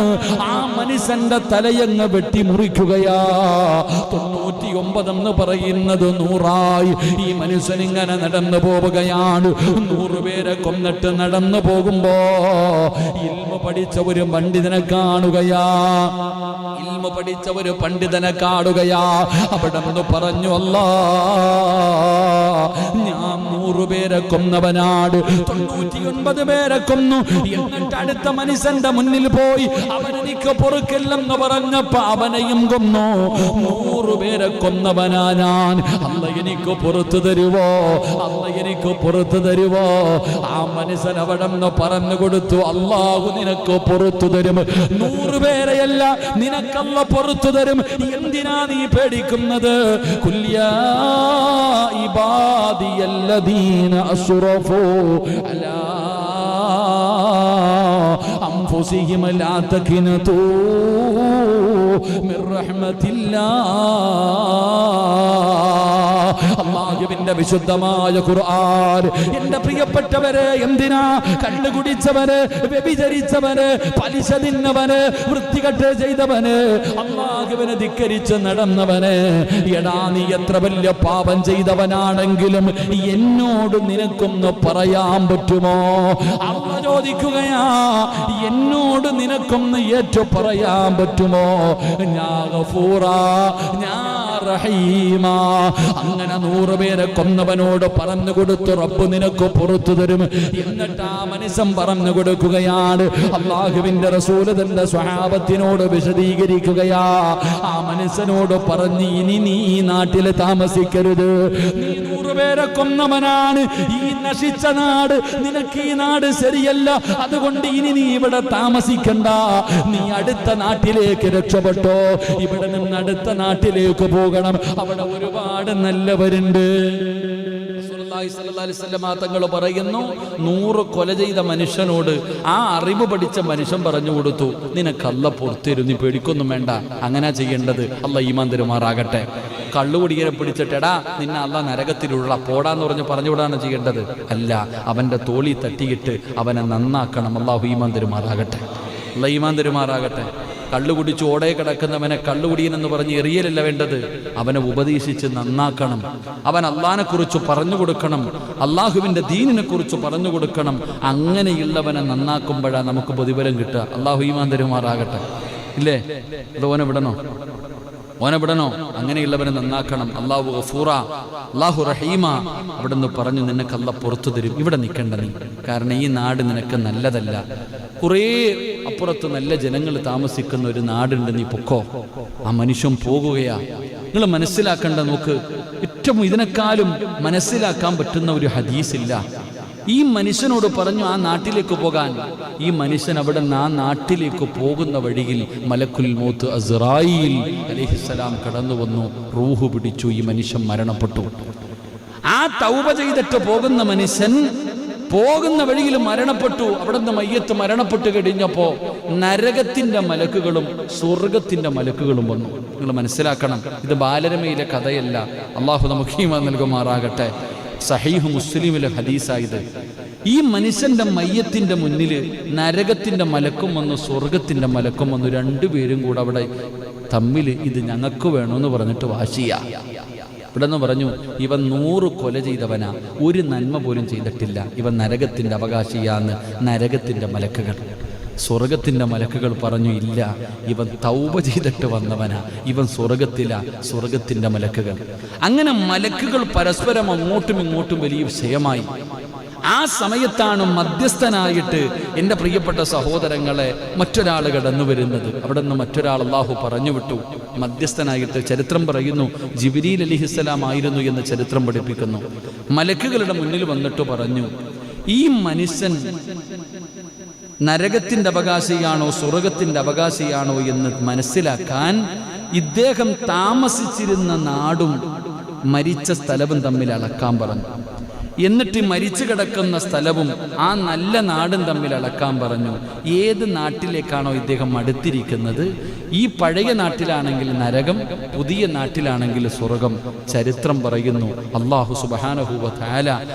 ആ മനുഷ്യന്റെ തലയങ്ങ് വെട്ടിമുറിക്കുകയാ. 99 എന്ന് പറയുന്നത് 100ആയി. ഈ മനുഷ്യൻ ഇങ്ങനെ നടന്നു പോവുകയാണ്. 100 പേരെ കൊന്നിട്ട് നടന്നു പോകുമ്പോ ഇൽമ പഠിച്ച ഒരു പണ്ഡിതനെ കാണുകയാ. ഇൽമ പഠിച്ച ഒരു പണ്ഡിതനെ കാണുകയാ. അവിടെ നിന്ന് പറഞ്ഞു, അല്ലാ, ഞാൻ 100 പേരെ കൊന്നവനാട്, 99 പേരെ കൊന്നു. എന്നിട്ട് അടുത്ത മനുഷ്യന്റെ മുന്നിൽ പോയി അവനെനിക്ക് പൊറുക്കില്ലെന്ന് പറഞ്ഞപ്പോ അവനെയും കൊന്നു. 100 പേരെ കൊന്നവനാ ഞാൻ. അല്ല എനിക്ക് പുറത്തു തരുവോ? അല്ല എനിക്ക് പുറത്തു തരുവോ? ആ മനുഷ്യൻ അവിടെ നിന്ന് പറഞ്ഞു കൊടുത്തു, അല്ലാഹു നിനക്ക് പുറത്തു തരും. 100 പേരെയല്ല, നിനക്കല്ല പുറത്തു തരും. എന്തിനാ നീ പേടിക്കുന്നത്? കുല്യാ ഇബാദിയല്ലദീന അസ്റഫൂ അലാ അൻഫുസിഹിം ലാ തഖ്നതൂ മിർ റഹ്മത്തില്ലാഹ്. അല്ലാഹുവിന്റെ വിശുദ്ധമായ ഖുർആൻ. എന്റെ പ്രിയപ്പെട്ടവരെ, എന്തിനാ കണ്ടുകുടിച്ചവന്, വ്യഭിചരിച്ചവന്, പലിശ തിന്നവന്, വൃത്തികെട്ട് ചെയ്തവന്, അല്ലാഹുവിനെ ധിക്കരിച്ച് നടന്നവന്, എടാ നീ എത്ര വലിയ പാപം ചെയ്തവനാണെങ്കിലും എന്നോട് നിനക്കൊന്ന് പറയാൻ പറ്റുമോ? അല്ലാഹു ചോദിക്കുകയാ, എന്നോട് നിനക്കൊന്ന് ഏറ്റു പറയാൻ പറ്റുമോ? ഞാൻ ഗഫൂറാ, ഞാൻ റഹീമാ. അങ്ങനെ 100 പേരെ കൊന്നവനോട് പറഞ്ഞു കൊടുത്തു, റബ്ബ് നിനക്ക് പുറത്തു തരും. എന്നിട്ട് ആ മനുഷ്യൻ പറഞ്ഞു കൊടുക്കുകയാണ്, അല്ലാഹുവിന്റെ റസൂൽ തന്റെ സ്വഹാബത്തിനോട് വിശദീകരിക്കുകയാ. ആ മനുഷ്യനോട് പറഞ്ഞു, ഇനി നീ ഈ നാട്ടിൽ താമസിക്കരുത്. നീ 100 പേരെ കൊന്നവനാണ്. ഈ നശിച്ച നാട്, നിനക്ക് ഈ നാട് ശരിയല്ല. അതുകൊണ്ട് ഇനി നീ ഇവിടെ താമസിക്കണ്ട. നീ അടുത്ത നാട്ടിലേക്ക് രക്ഷപ്പെട്ടോ. ഇവിടെ നിന്ന് അടുത്ത നാട്ടിലേക്ക് പോകണം. അവിടെ ഒരുപാട് നല്ലവരുണ്ട്. തങ്ങൾ പറയുന്നു, 100 കൊല ചെയ്ത മനുഷ്യനോട് ആ അറിവ് പഠിച്ച മനുഷ്യൻ പറഞ്ഞു കൊടുത്തു, നിനക്ക് അല്ല പുറത്തേരും, നീ പേടിക്കൊന്നും വേണ്ട. അങ്ങനെ ചെയ്യേണ്ടത്. അല്ല ഈമാൻ തരുമാറാകട്ടെ. കള്ളുകുടിയനെ പിടിച്ചിട്ടെടാ നിന്നെ അല്ല നരകത്തിലുള്ള പോടാന്ന് പറഞ്ഞുവിടാണ് ചെയ്യേണ്ടത്. അല്ല, അവന്റെ തോളി തട്ടിയിട്ട് അവനെ നന്നാക്കണം. അല്ലാഹു ഈമാൻ തരുമാറാകട്ടെ. അല്ല ഈമാൻ തരുമാറാകട്ടെ. കള്ളുകുടിച്ച് ഓടേ കിടക്കുന്നവനെ കള്ളുകുടിയൻ എന്ന് പറഞ്ഞ് എറിയലല്ല വേണ്ടത്. അവനെ ഉപദേശിച്ച് നന്നാക്കണം. അവൻ അള്ളാഹിനെ കുറിച്ച് പറഞ്ഞു കൊടുക്കണം, അള്ളാഹുവിന്റെ ദീനിനെ കുറിച്ച് പറഞ്ഞു കൊടുക്കണം. അങ്ങനെയുള്ളവനെ നന്നാക്കുമ്പോഴാണ് നമുക്ക് പ്രതിഫലം കിട്ടുക. അള്ളാഹു ഈമാൻ തരുമാറാകട്ടെ. ഇല്ലേ? അത് ഓനെ വിടണോ? അങ്ങനെയുള്ളവനെ നന്നാക്കണം. അല്ലാഹു ഗഫൂറ, അല്ലാഹു റഹീമ. അവിടെ നിന്ന് പറഞ്ഞു, നിനക്ക് അല്ലാഹ് പുറത്തു തരും. ഇവിടെ നിൽക്കണ്ട നീ, കാരണം ഈ നാട് നിനക്ക് നല്ലതല്ല. കുറേ അപ്പുറത്ത് നല്ല ജനങ്ങൾ താമസിക്കുന്ന ഒരു നാടുണ്ട്, നീ പൊക്കോ. ആ മനുഷ്യൻ പോകുകയാ. നിങ്ങൾ മനസ്സിലാക്കേണ്ട, നോക്ക്, ഏറ്റവും ഇതിനേക്കാളും മനസ്സിലാക്കാൻ പറ്റുന്ന ഒരു ഹദീസില്ല. ഈ മനുഷ്യനോട് പറഞ്ഞു ആ നാട്ടിലേക്ക് പോകാൻ. ഈ മനുഷ്യൻ അവിടെ നിന്ന് ആ നാട്ടിലേക്ക് പോകുന്ന വഴിയിൽ മലക്കുൽ മൗത്ത് അസ്റായീൽ അലൈഹിസ്സലാം കടന്നു വന്നു, റൂഹ് പിടിച്ചു. ഈ മനുഷ്യൻ മരണപ്പെട്ടു. ആ തൗബ ചെയ്തിട്ട് പോകുന്ന മനുഷ്യൻ പോകുന്ന വഴിയിൽ മരണപ്പെട്ടു. അവിടെ നിന്ന് മയ്യത്ത് മരണപ്പെട്ടു കഴിഞ്ഞപ്പോ നരകത്തിന്റെ മലക്കുകളും സ്വർഗത്തിന്റെ മലക്കുകളും വന്നു. നിങ്ങൾ മനസ്സിലാക്കണം, ഇത് ബാലരമയിലെ കഥയല്ല. അള്ളാഹു നമുക്ക് ഈമാൻ നൽകുമാറാകട്ടെ. സഹീഹ് മുസ്ലിമിലെ ഹദീസായത്. ഈ മനുഷ്യന്റെ മയ്യത്തിന്റെ മുന്നിൽ നരകത്തിന്റെ മലക്കും വന്നു, സ്വർഗത്തിന്റെ മലക്കും വന്നു. രണ്ടുപേരും കൂടെ അവിടെ തമ്മിൽ ഇത് ഞങ്ങൾക്ക് വേണമെന്ന് പറഞ്ഞിട്ട് വാശിയ. ഇവിടെ നിന്ന് പറഞ്ഞു, ഇവൻ 100 കൊല ചെയ്തവനാ, ഒരു നന്മ പോലും ചെയ്തിട്ടില്ല, ഇവൻ നരകത്തിന്റെ അവകാശിയാന്ന്. നരകത്തിന്റെ മലക്കുകൾ, സ്വർഗത്തിന്റെ മലക്കുകൾ പറഞ്ഞു, ഇല്ല, ഇവൻ തൗബ ചെയ്തിട്ട് വന്നവനാ, ഇവൻ സ്വർഗത്തിന്റെ മലക്കുകൾ. അങ്ങനെ മലക്കുകൾ പരസ്പരം അങ്ങോട്ടും ഇങ്ങോട്ടും വലിയ വിഷയമായി. ആ സമയത്താണ് മധ്യസ്ഥനായിട്ട് എൻ്റെ പ്രിയപ്പെട്ട സഹോദരങ്ങളെ മറ്റൊരാൾ കടന്നു വരുന്നത്. അവിടെ നിന്ന് മറ്റൊരാൾ അല്ലാഹു പറഞ്ഞു വിട്ടു. മധ്യസ്ഥനായിട്ട് ചരിത്രം പറയുന്നു, ജിബ്രീൽ അലൈഹിസ്സലാം ആയിരുന്നു എന്ന് ചരിത്രം പഠിപ്പിക്കുന്നു. മലക്കുകളുടെ മുന്നിൽ വന്നിട്ട് പറഞ്ഞു, ഈ മനുഷ്യൻ നരകത്തിന്റെ അവകാശിയാണോ സ്വർഗത്തിന്റെ അവകാശിയാണോ എന്ന് മനസ്സിലാക്കാൻ ഇദ്ദേഹം താമസിച്ചിരുന്ന നാടും മരിച്ച സ്ഥലവും തമ്മിൽ അളക്കാൻ പറഞ്ഞു. എന്നിട്ട് മരിച്ചു കിടക്കുന്ന സ്ഥലവും ആ നല്ല നാടും തമ്മിൽ അളക്കാൻ പറഞ്ഞു. ഏത് നാട്ടിലേക്കാണോ ഇദ്ദേഹം അടുത്തിരിക്കുന്നത്, ഈ പഴയ നാട്ടിലാണെങ്കിൽ നരകം, പുതിയ നാട്ടിലാണെങ്കിൽ സ്വർഗം. ചരിത്രം പറയുന്നു അല്ലാഹു സുബ്ഹാനഹു വ തആല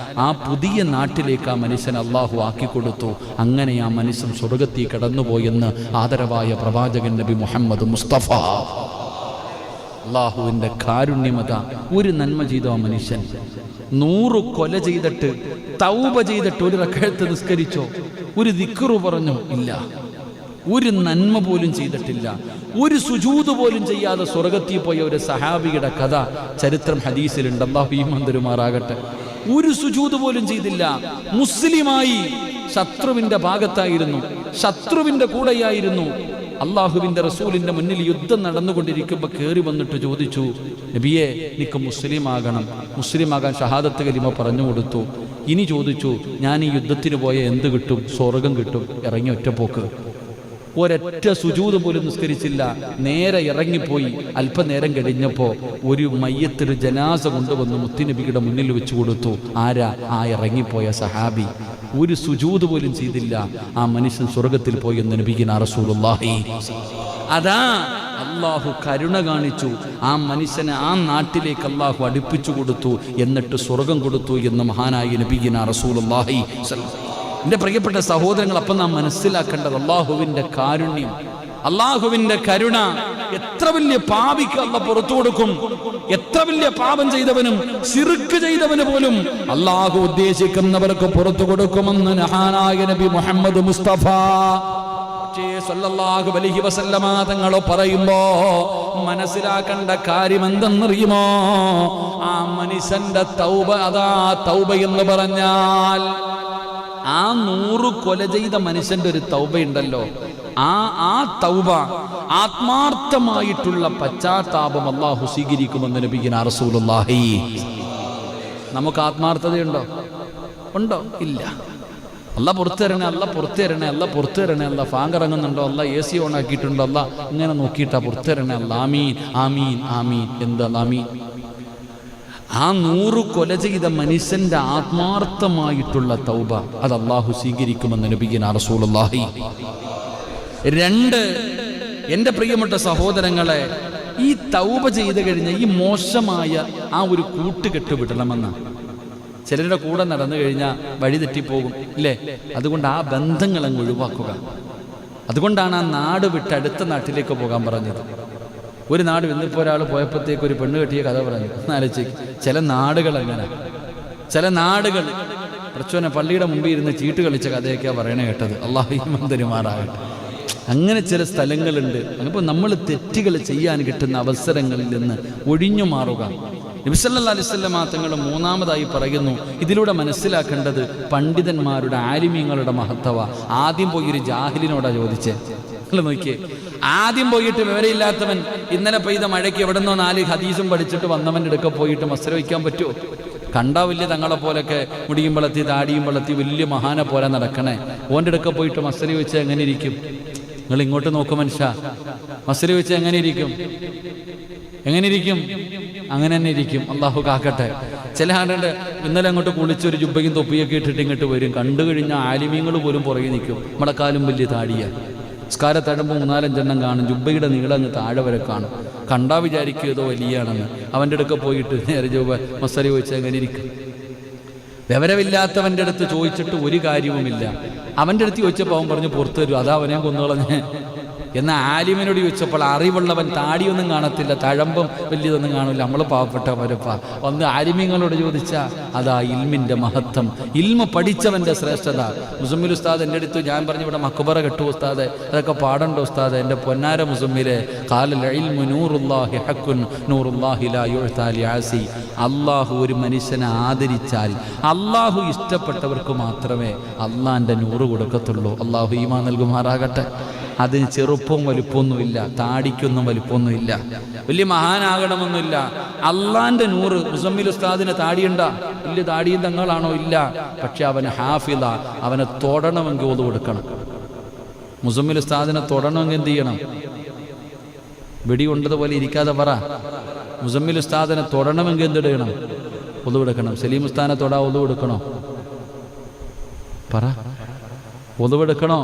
ആ പുതിയ നാട്ടിലേക്ക് ആ മനുഷ്യൻ അല്ലാഹു ആക്കിക്കൊടുത്തു. അങ്ങനെ ആ മനുഷ്യൻ സ്വർഗത്തിൽ കടന്നുപോയെന്ന് ആദരവായ പ്രവാചകൻ നബി മുഹമ്മദ് മുസ്തഫ. അല്ലാഹുവിൻ്റെ കാരുണ്യമത. ഒരു നന്മ ചെയ്തു ആ മനുഷ്യൻ. 100 കൊല ചെയ്തിട്ട് തൗബ ചെയ്തിട്ട് ഒരു റക്അത്ത് നിസ്കരിച്ചോ, ഒരു ദിക്റ് പറഞ്ഞോ? ഇല്ല. ഒരു നന്മ പോലും ചെയ്തിട്ടില്ല. ഒരു സുജൂദ് പോലും ചെയ്യാതെ സ്വർഗത്തിൽ പോയ ഒരു സഹാബിയുടെ കഥ ചരിത്രം ഹദീസിലുണ്ട്. അല്ലാഹു ഈമാൻ തരുമാറാകട്ടെ. ഒരു സുജൂദ് പോലും ചെയ്തില്ല. മുസ്ലിമായി ശത്രുവിന്റെ ഭാഗത്തായിരുന്നു, ശത്രുവിന്റെ കൂടെയായിരുന്നു. അള്ളാഹുവിൻ്റെ റസൂലിൻ്റെ മുന്നിൽ യുദ്ധം നടന്നുകൊണ്ടിരിക്കുമ്പോൾ കയറി വന്നിട്ട് ചോദിച്ചു, നബിയെ എനിക്ക് മുസ്ലിമാകണം. മുസ്ലിമാകാൻ ഷഹാദത്ത് കലിമ പറഞ്ഞു കൊടുത്തു. ഇനി ചോദിച്ചു, ഞാൻ ഈ യുദ്ധത്തിന് പോയ എന്ത് കിട്ടും? സ്വർഗം കിട്ടും. ഇറങ്ങി ഒറ്റപ്പോക്ക്. ഒരൊറ്റ സുജൂദ് പോലും നിസ്കരിച്ചില്ല. നേരെ ഇറങ്ങിപ്പോയി. അല്പനേരം കഴിഞ്ഞപ്പോൾ ഒരു മയ്യത്തൊരു ജനാസ കൊണ്ടുവന്ന് മുത്തുനബിയുടെ മുന്നിൽ വെച്ചു കൊടുത്തു. ആരാ? ആ ഇറങ്ങിപ്പോയ സഹാബി. ഒരു സുജൂദ് പോലും ചെയ്തില്ല. ആ മനുഷ്യൻ സ്വർഗത്തിൽ പോയി എന്ന് നബിയിന റസൂലുള്ളാഹി. അതാ അല്ലാഹു കരുണ കാണിച്ചു. ആ മനുഷ്യനെ ആ നാട്ടിലേക്ക് അല്ലാഹു അടുപ്പിച്ചു കൊടുത്തു. എന്നിട്ട് സ്വർഗം കൊടുത്തു എന്ന് മഹാനായ നബിയിന റസൂലുള്ളാഹി. എൻ്റെ പ്രിയപ്പെട്ട സഹോദരങ്ങൾ, അപ്പം നാം മനസ്സിലാക്കേണ്ടത് അല്ലാഹുവിൻ്റെ കാരുണ്യം, അല്ലാഹുവിൻ്റെ കരുണ. എത്ര വലിയ പാപിക്ക് അല്ലാഹു പുറത്തു കൊടുക്കും. എത്ര വലിയ പാപം ചെയ്തവനും ശിർക്ക് ചെയ്തവന് പോലും അല്ലാഹു ഉദ്ദേശിക്കുന്നവർക്ക് പുറത്തു കൊടുക്കുമെന്ന് മഹാനായ നബി മുഹമ്മദ് മുസ്തഫ സല്ലല്ലാഹു അലൈഹി വസല്ലമ തങ്ങൾ പറയുമ്പോ മനസ്സിലാക്കേണ്ട കാര്യം എന്തെന്നറിയുമോ? ആ മനുഷ്യന്റെ തൗബ, അതാ തൗബ എന്ന് പറഞ്ഞാൽ ആ 100 കൊല ചെയ്ത മനുഷ്യന്റെ ഒരു തൗബയുണ്ടല്ലോ, ആ തൗബ, ആത്മാർത്ഥമായിട്ടുള്ള പശ്ചാത്താപം അല്ലാഹു സ്വീകരിക്കുമെന്ന് നബിയിന റസൂലുള്ളാഹി. നമുക്ക് ആത്മാർത്ഥതയുണ്ടോ? ഉണ്ടോ? ഇല്ല. അല്ല പുറത്തു തരണേ, അല്ല പുറത്തു തരണേ, അല്ല പുറത്തു തരണേ, അല്ല ഫാൻ കറങ്ങുന്നുണ്ടോ, അല്ല AC ഓൺ ആക്കിയിട്ടുണ്ടോ, അല്ല ഇങ്ങനെ നോക്കിയിട്ടാ പുറത്തു തരണേ, അല്ല ആമീൻ ആമീൻ ആമീൻ. എന്താ ആമീൻ? ആ 100 കൊല ചെയ്ത മനുഷ്യന്റെ ആത്മാർത്ഥമായിട്ടുള്ള തൗബ അത് അല്ലാഹു സ്വീകരിക്കുമെന്ന് നബിയിന റസൂലുള്ളാഹി. 2, എൻ്റെ പ്രിയപ്പെട്ട സഹോദരങ്ങളെ, ഈ തൗബ ചെയ്ത് കഴിഞ്ഞ ഈ മോശമായ ആ ഒരു കൂട്ടുകെട്ട് വിടണമെന്ന്. ചിലരുടെ കൂടെ നടന്നു കഴിഞ്ഞാൽ വഴി തെറ്റിപ്പോകും, ഇല്ലേ? അതുകൊണ്ട് ആ ബന്ധങ്ങൾ അങ്ങ് ഒഴിവാക്കുക. അതുകൊണ്ടാണ് ആ നാട് വിട്ട് അടുത്ത നാട്ടിലേക്ക് പോകാൻ പറഞ്ഞത്. ഒരു നാട് ഇന്നിപ്പോൾ ഒരാൾ പോയപ്പോഴത്തേക്ക് ഒരു പെണ്ണ് കെട്ടിയ കഥ പറഞ്ഞു. ആലോചിക്ക്. ചില നാടുകൾ അങ്ങനെ, ചില നാടുകൾ പ്രച്ചോനെ പള്ളിയുടെ മുമ്പിൽ ഇരുന്ന് ചീട്ട് കളിച്ച കഥയൊക്കെയാണ് പറയണേ കേട്ടത്. അല്ലാഹു ഈമാൻ തരുമാറാകട്ടെ. അങ്ങനെ ചില സ്ഥലങ്ങളുണ്ട്. അപ്പോൾ നമ്മൾ തെറ്റുകൾ ചെയ്യാൻ കിട്ടുന്ന അവസരങ്ങളിൽ നിന്ന് ഒഴിഞ്ഞു മാറുക. നബി സല്ലല്ലാഹു അലൈഹി വസല്ലം തങ്ങൾ 3-മതായി പറയുന്നു, ഇതിലൂടെ മനസ്സിലാക്കേണ്ടത് പണ്ഡിതന്മാരുടെ, ആലിമീങ്ങളുടെ മഹത്വ. ആദ്യം പോയി ഒരു ജാഹിലിനോടാ ചോദിച്ചേ. അല്ല നോക്കിയേ, ആദ്യം പോയിട്ട് വിവരമില്ലാത്തവൻ ഇന്നലെ പെയ്ത മഴയ്ക്ക് എവിടെന്നോ 4 ഹദീസും പഠിച്ചിട്ട് വന്നവൻ്റെ അടുക്ക പോയിട്ട് മസ്സര വയ്ക്കാൻ പറ്റുമോ? കണ്ടാ വലിയ തങ്ങളെ പോലൊക്കെ മുടിയും വളർത്തി താടിയും വളർത്തി വലിയ മഹാനെ പോലെ നടക്കണേ. ഓൻ്റെ അടുക്ക പോയിട്ട് മസ്സര വെച്ചാൽ എങ്ങനെ ഇരിക്കും? നിങ്ങൾ ഇങ്ങോട്ട് നോക്കും മനുഷ്യ, മസ്സര വെച്ചാൽ എങ്ങനെ ഇരിക്കും? എങ്ങനെ ഇരിക്കും? അങ്ങനെ തന്നെ ഇരിക്കും. അള്ളാഹു കാക്കട്ടെ. ചില ആളുണ്ട് ഇന്നലെ അങ്ങോട്ട് കുളിച്ചൊരു ജുബ്ബയും തൊപ്പിയൊക്കെ ഇട്ടിട്ട് ഇങ്ങോട്ട് വരും. കണ്ടു കഴിഞ്ഞാൽ ആലിമീങ്ങൾ പോലും പുറകെ നിൽക്കും. നമ്മളെക്കാളും വലിയ താടിയാണ്. സ്കാരത്തടുമ്പോൾ 3-4 എണ്ണം കാണും. ജുബ്ബയുടെ നീളം അങ്ങ് താഴെ വരെ കാണും. കണ്ടാ വിചാരിക്കും ഏതോ വലിയാണെന്ന്. അവൻ്റെ അടുക്ക പോയിട്ട് നേരെ ജോബ മസ്സരി ചോദിച്ചാൽ എങ്ങനെ ഇരിക്കും? വിവരമില്ലാത്തവൻ്റെ അടുത്ത് ചോദിച്ചിട്ട് ഒരു കാര്യവുമില്ല. അവൻ്റെ അടുത്ത് ചോദിച്ചപ്പോൾ അവൻ പറഞ്ഞു പുറത്തു തരും, അതാ അവനെ കൊന്നുകളഞ്ഞ്. എന്നാൽ ആലിമിനോട് ചോദിച്ചപ്പോൾ അറിവുള്ളവൻ താടിയൊന്നും കാണത്തില്ല, തഴമ്പം വലിയതൊന്നും കാണില്ല, നമ്മൾ പാവപ്പെട്ടവരപ്പ. ഒന്ന് ആലിമീങ്ങളോട് ചോദിച്ചാൽ അതാ ഇൽമിൻ്റെ മഹത്വം, ഇൽമ പഠിച്ചവൻ്റെ ശ്രേഷ്ഠത. മുസമ്മിൽ ഉസ്താദ് എൻ്റെ അടുത്ത് ഞാൻ പറഞ്ഞു, ഇവിടെ മക്ബറ കെട്ടു ഉസ്താദ്, അതൊക്കെ പാടണ്ട ഉസ്താദ്. എൻ്റെ പൊന്നാര മുസമ്മിലെ ഖാലൽ ഇൽമു നൂറുല്ലാഹി ഹഖുൻ നൂറുല്ലാഹി ലാ യുഅ്താ ലിആസി. അള്ളാഹു ഒരു മനുഷ്യനെ ആദരിച്ചാൽ അള്ളാഹു ഇഷ്ടപ്പെട്ടവർക്ക് മാത്രമേ അള്ളാൻ്റെ നൂറ് കൊടുക്കത്തുള്ളൂ. അള്ളാഹു ഈമാൻ നൽകുമാറാകട്ടെ. അതിന് ചെറുപ്പവും വലുപ്പമൊന്നുമില്ല, താടിക്കൊന്നും വലുപ്പമൊന്നുമില്ല, വലിയ മഹാനാകണമെന്നില്ല. അള്ളാന്റെ നൂറ്. മുസമ്മിൽ ഉസ്താദിന് താടിയുണ്ടാ? വലിയ താടിയും തങ്ങളാണോ? ഇല്ല. പക്ഷെ അവന് ഹാഫിള, അവനെ തൊടണമെങ്കിൽ ഓത് കൊടുക്കണം. മുസമ്മിൽ ഉസ്താദിനെ തൊടണമെങ്കിൽ എന്ത് ചെയ്യണം? വെടി കൊണ്ടതുപോലെ ഇരിക്കാതെ പറ. മുസമ്മിൽ ഉസ്താദിനെ തൊടണമെങ്കിൽ എന്തിടണം? ഒതു എടുക്കണം. സലീം ഉസ്താനത്തോടാ ഒതു എടുക്കണോ? പറ, ഒതു എടുക്കണോ?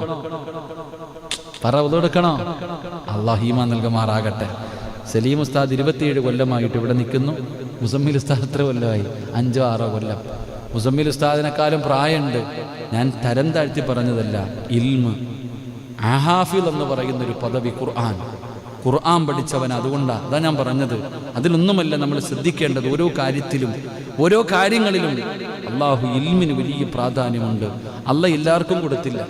പറ, ഒതു എടുക്കണോ? അല്ലാഹു ഈമാൻ നൽകുമാറാകട്ടെ. സലീം ഉസ്താദ് 27 കൊല്ലമായിട്ട് ഇവിടെ നിൽക്കുന്നു. മുസമ്മിൽ ഉസ്താദ് എത്ര കൊല്ലമായി? 5-6 കൊല്ലം. മുസമ്മിൽ ഉസ്താദിനെക്കാളും പ്രായമുണ്ട്. ഞാൻ തരം താഴ്ത്തി പറഞ്ഞതല്ല. ഇൽമ്, ആഹാഫിൽ എന്ന് പറയുന്നൊരു പദവി, ഖുർആൻ പഠിച്ചവൻ. അതുകൊണ്ടാണ് അതാ ഞാൻ പറഞ്ഞത്. അതിലൊന്നുമല്ല നമ്മൾ ശ്രദ്ധിക്കേണ്ടത്. ഓരോ കാര്യങ്ങളിലും അള്ളാഹു ഇൽമിന് വലിയ പ്രാധാന്യമുണ്ട്. അള്ളാഹ് എല്ലാവർക്കും കൊടുത്തില്ല.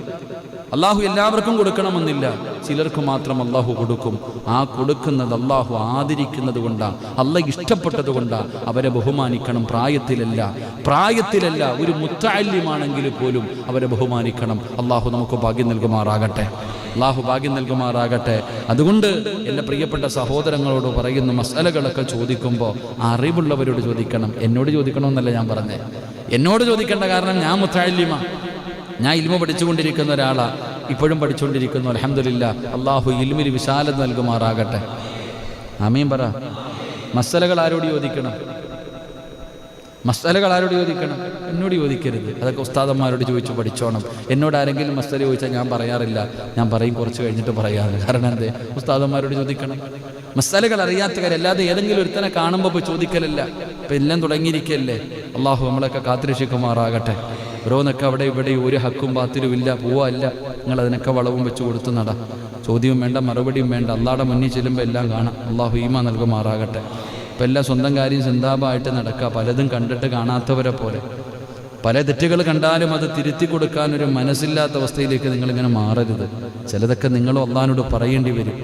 അള്ളാഹു എല്ലാവർക്കും കൊടുക്കണമെന്നില്ല. ചിലർക്ക് മാത്രം അള്ളാഹു കൊടുക്കും. ആ കൊടുക്കുന്നത് അള്ളാഹു ആദരിക്കുന്നത് കൊണ്ടാണ്, അള്ളാഹ് ഇഷ്ടപ്പെട്ടത് കൊണ്ടാണ്. അവരെ ബഹുമാനിക്കണം. പ്രായത്തിലല്ല ഒരു മുത്തഅല്ലിമാണെങ്കിൽ പോലും അവരെ ബഹുമാനിക്കണം. അള്ളാഹു നമുക്ക് ഭാഗ്യം നൽകുമാറാകട്ടെ. അതുകൊണ്ട് എൻ്റെ പ്രിയപ്പെട്ട സഹോദരങ്ങളോട് പറയുന്ന മസലകളൊക്കെ ചോദിക്കുമ്പോൾ അറിവുള്ളവരോട് ചോദിക്കണം. എന്നോട് ചോദിക്കണമെന്നല്ല ഞാൻ പറഞ്ഞത്. എന്നോട് ചോദിക്കേണ്ട കാരണം ഞാൻ മുത്തഅല്ലിമാ, ഞാൻ ഇൽമ പഠിച്ചുകൊണ്ടിരിക്കുന്ന ഒരാളാണ്, ഇപ്പോഴും പഠിച്ചുകൊണ്ടിരിക്കുന്നു. അൽഹംദുലില്ലാ. അള്ളാഹു ഇൽമിൽ വിശാലത നൽകുമാറാകട്ടെ. ആമീൻ പറ. മസലകൾ ആരോട് ചോദിക്കണം? എന്നോട് ചോദിക്കരുത്. അതൊക്കെ ഉസ്താദന്മാരോട് ചോദിച്ചു പഠിച്ചോണം. എന്നോട് ആരെങ്കിലും മസല ചോദിച്ചാൽ ഞാൻ പറയാറില്ല. ഞാൻ പറയും കുറച്ച് കഴിഞ്ഞിട്ട് പറയാറ്. കാരണം എന്തേ? ഉസ്താദന്മാരോട് ചോദിക്കണം. മസലകൾ അറിയാത്തവരല്ലാതെ ഏതെങ്കിലും ഒരുത്തനെ കാണുമ്പോൾ പോയി ചോദിക്കലല്ല. ഇപ്പം എല്ലാം തുടങ്ങിയിരിക്കല്ലേ. അള്ളാഹു നമ്മളൊക്കെ കാത്തിരക്ഷിക്കുമാറാകട്ടെ. ഓരോന്നൊക്കെ അവിടെ ഇവിടെ ഒരു ഹക്കും ബാത്തിലും ഇല്ല, പോവല്ല. നിങ്ങൾ അതിനൊക്കെ വളവും വെച്ച് കൊടുത്തു നട. ചോദ്യവും വേണ്ട, മറുപടിയും വേണ്ട. അള്ളാഹുടെ മുന്നിൽ ചെല്ലുമ്പോൾ എല്ലാം കാണാം. അള്ളാഹു ഈമാൻ നൽകുമാറാകട്ടെ. ഇപ്പം എല്ലാം സ്വന്തം കാര്യം ചിന്താപമായിട്ട് നടക്കുക. പലതും കണ്ടിട്ട് കാണാത്തവരെ പോലെ. പല തെറ്റുകൾ കണ്ടാലും അത് തിരുത്തി കൊടുക്കാനൊരു മനസ്സില്ലാത്ത അവസ്ഥയിലേക്ക് നിങ്ങളിങ്ങനെ മാറരുത്. ചിലതൊക്കെ നിങ്ങളും അള്ളാഹിനോട് പറയേണ്ടി വരും.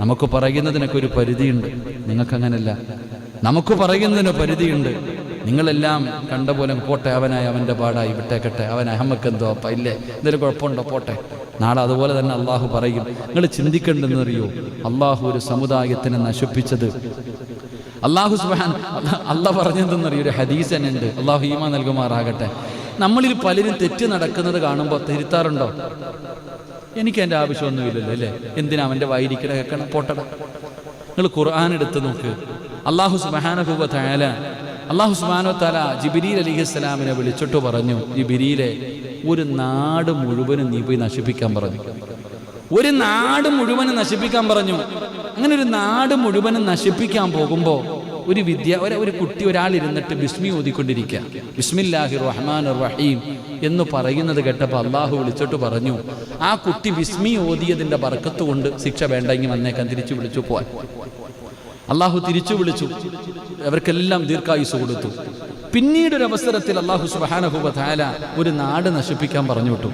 നമുക്ക് പറയുന്നതിനൊക്കെ ഒരു പരിധിയുണ്ട്. നിങ്ങൾക്കങ്ങനല്ല. നമുക്ക് പറയുന്നതിന് പരിധിയുണ്ട്. നിങ്ങളെല്ലാം കണ്ട പോലെ പോട്ടെ, അവനായി അവൻ്റെ പാടായി വിട്ടേക്കട്ടെ, അവൻ അഹമ്മക്കെന്തോ അപ്പ ഇല്ലേ, എന്തെങ്കിലും കുഴപ്പമുണ്ടോ, പോട്ടെ. നാളെ അതുപോലെ തന്നെ അള്ളാഹു പറയും. നിങ്ങൾ ചിന്തിക്കേണ്ടെന്നറിയോ? അള്ളാഹു ഒരു സമുദായത്തിനെ നശിപ്പിച്ചത്, അള്ളാഹ് പറഞ്ഞതെന്നറിയോ? ഒരു ഹദീസ് തന്നെ ഉണ്ട്. അള്ളാഹു ഈമാൻ നൽകുമാറാകട്ടെ. നമ്മളിൽ പലരും തെറ്റ് നടക്കുന്നത് കാണുമ്പോൾ തിരുത്താറുണ്ടോ? എനിക്ക് എൻ്റെ ആവശ്യമൊന്നുമില്ലല്ലോ അല്ലേ. എന്തിനാ അവൻ്റെ വായിരിക്കണ കേൾക്കണം, പോട്ടട. നിങ്ങൾ ഖുർആൻ എടുത്ത് നോക്ക്. അള്ളാഹു സുബ്ഹാനഹു വ തആല ജിബ്രീൽ അലൈഹിസ്സലാമിനെ വിളിച്ചിട്ട് പറഞ്ഞു, ജിബ്രീലെ, ഒരു നാട് മുഴുവനും നീ പോയി നശിപ്പിക്കാൻ പറഞ്ഞു. ഒരു നാട് മുഴുവനും നശിപ്പിക്കാൻ പറഞ്ഞു. അങ്ങനെ ഒരു നാട് മുഴുവനും നശിപ്പിക്കാൻ പോകുമ്പോൾ ഒരു കുട്ടി, ഒരാളിരുന്നിട്ട് ബിസ്മി ഓതിക്കൊണ്ടിരിക്കുക. ബിസ്മില്ലാഹിർ റഹ്മാനിർ റഹീം എന്ന് പറയുന്നത് കേട്ടപ്പോൾ അള്ളാഹു വിളിച്ചിട്ട് പറഞ്ഞു, ആ കുട്ടി ബിസ്മി ഓതിയതിൻ്റെ ബർക്കത്ത് കൊണ്ട് ശിക്ഷ വേണ്ടെങ്കിൽ വന്നേക്കാൻ തിരിച്ചു വിളിച്ചു പോവാൻ. അള്ളാഹു തിരിച്ചു വിളിച്ചു. അവർക്കെല്ലാം ദീർഘായുസ് കൊടുത്തു. പിന്നീടൊരവസരത്തിൽ അള്ളാഹു സുബ്ഹാനഹു വ തആല ഒരു നാട് നശിപ്പിക്കാൻ പറഞ്ഞു വിട്ടു.